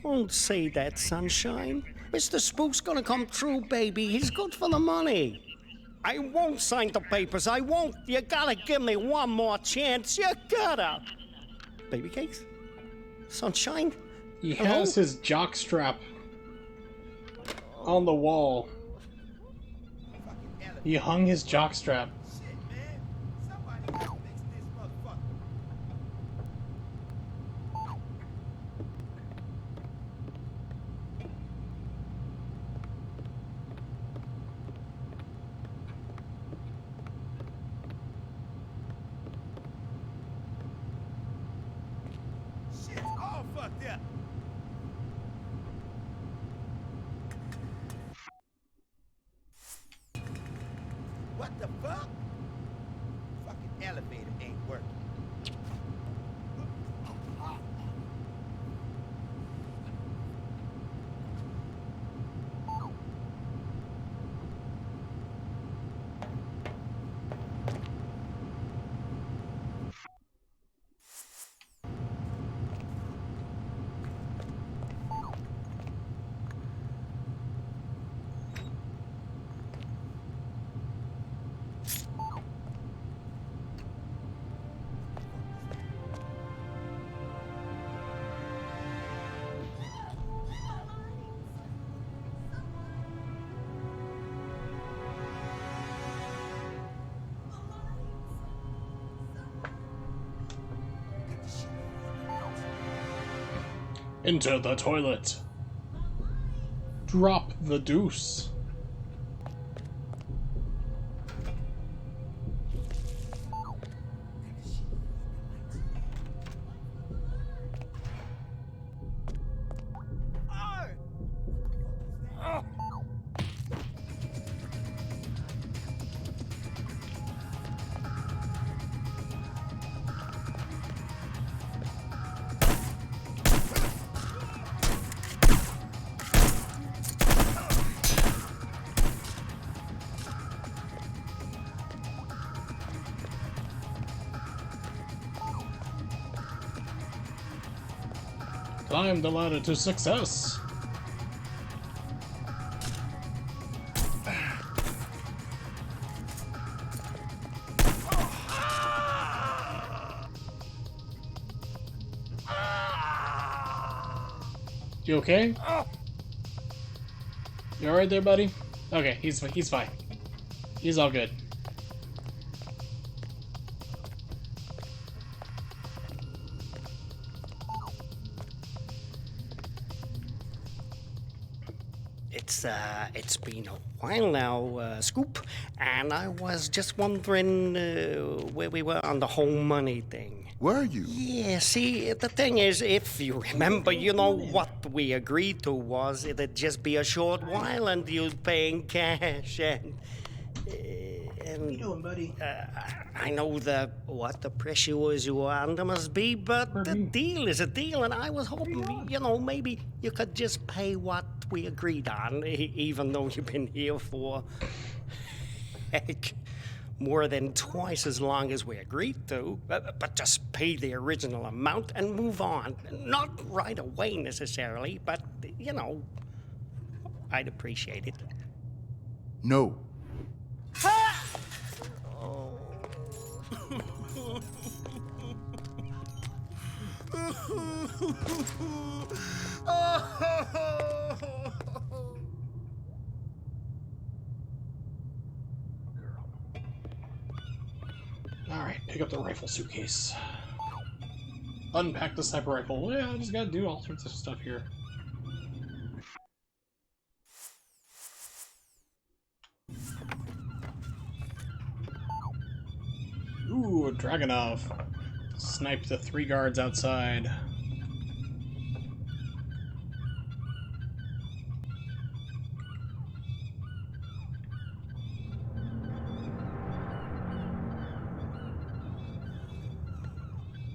Don't say that, sunshine. Mr. Spook's gonna come true, baby. He's good for the money. I won't sign the papers. I won't. You gotta give me one more chance. You gotta. Baby cakes? Sunshine? He Hello? has his jockstrap on the wall. He hung his jockstrap. Shit's all fucked up. What the fuck? Fucking elevator ain't working. Enter the toilet. Drop the deuce. Climb the ladder to success. You okay? You alright there, buddy? Okay, he's fine. He's all good. It's been a while now, Scoop, and I was just wondering where we were on the whole money thing. Were you? Yeah, see, the thing is, if you remember, you know, what we agreed to was it'd just be a short while and you'd pay in cash, and What you doing, buddy? I know what the pressure you were under must be, but the deal is a deal, and I was hoping, you know, maybe you could just pay what we agreed on, even though you've been here for, heck, more than twice as long as we agreed to. But just pay the original amount and move on. Not right away necessarily, but, you know, I'd appreciate it. No. Alright, pick up the rifle suitcase. Unpack the sniper rifle. Yeah, I just gotta do all sorts of stuff here. Ooh, Dragonov. Snipe the 3 guards outside.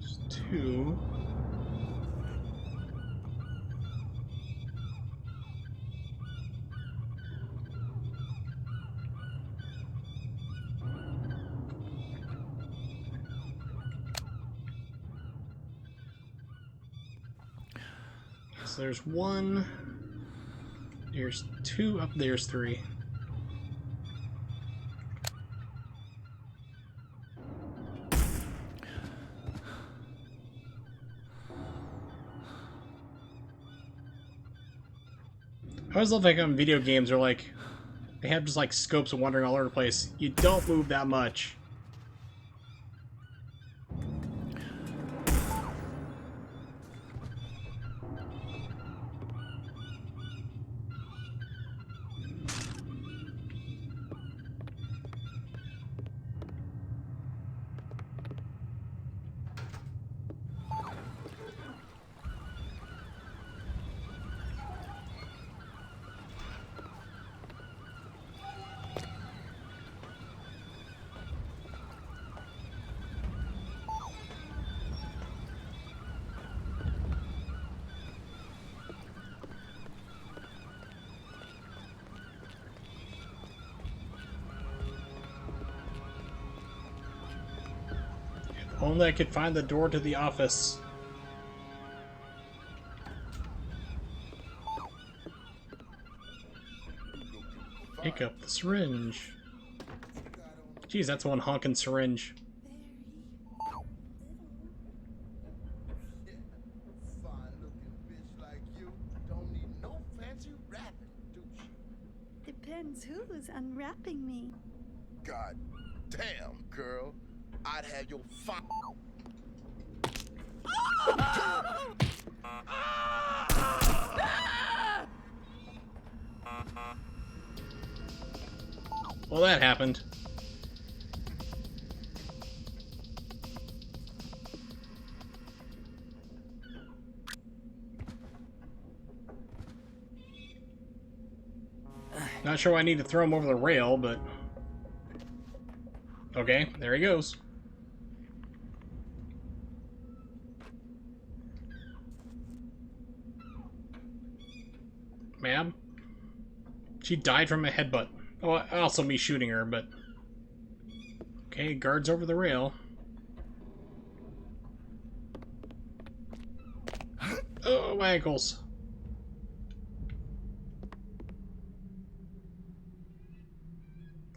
There's 2. So there's 1, There's 2, up there's 3. I always love like on video games or like they have just like scopes wandering all over the place. You don't move that much. If only I could find the door to the office. Pick up the syringe. Geez, that's one honking syringe. Depends who's unwrapping me. God damn, girl. I'd have your Well, that happened. Not sure why I need to throw him over the rail, but... Okay, there he goes. Ma'am? She died from a headbutt. Oh, also me shooting her, but... Okay, guards over the rail. Oh, my ankles.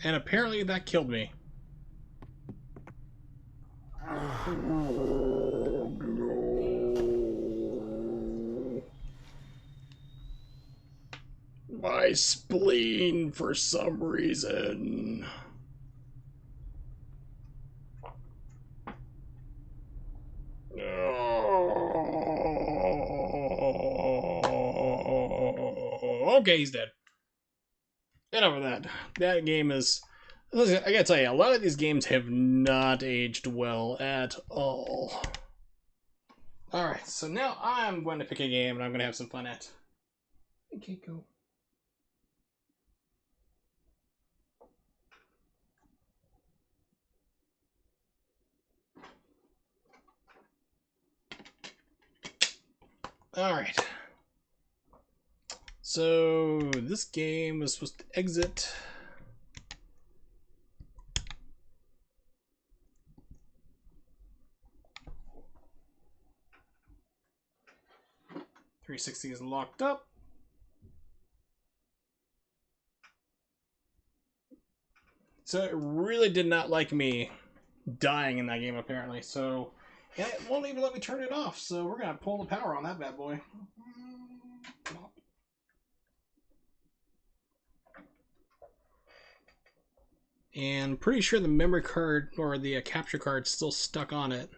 And apparently that killed me. My spleen, for some reason. Okay, he's dead. Enough of that. That game is... I gotta tell you, a lot of these games have not aged well at all. Alright, so now I'm going to pick a game and I'm going to have some fun at. Okay, go. Alright. So, this game was supposed to exit... .360 is locked up. So it really did not like me dying in that game, apparently. So, and it won't even let me turn it off. So we're gonna pull the power on that bad boy. And pretty sure the memory card or the capture card's still stuck on it.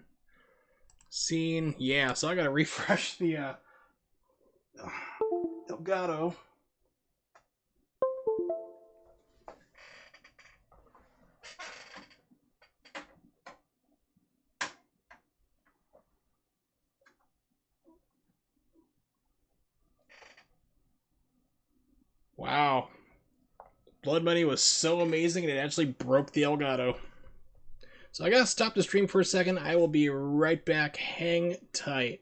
Scene, yeah. So I gotta refresh the Elgato. Wow. Blood Money was so amazing and it actually broke the Elgato. So I gotta stop the stream for a second. I will be right back. Hang tight.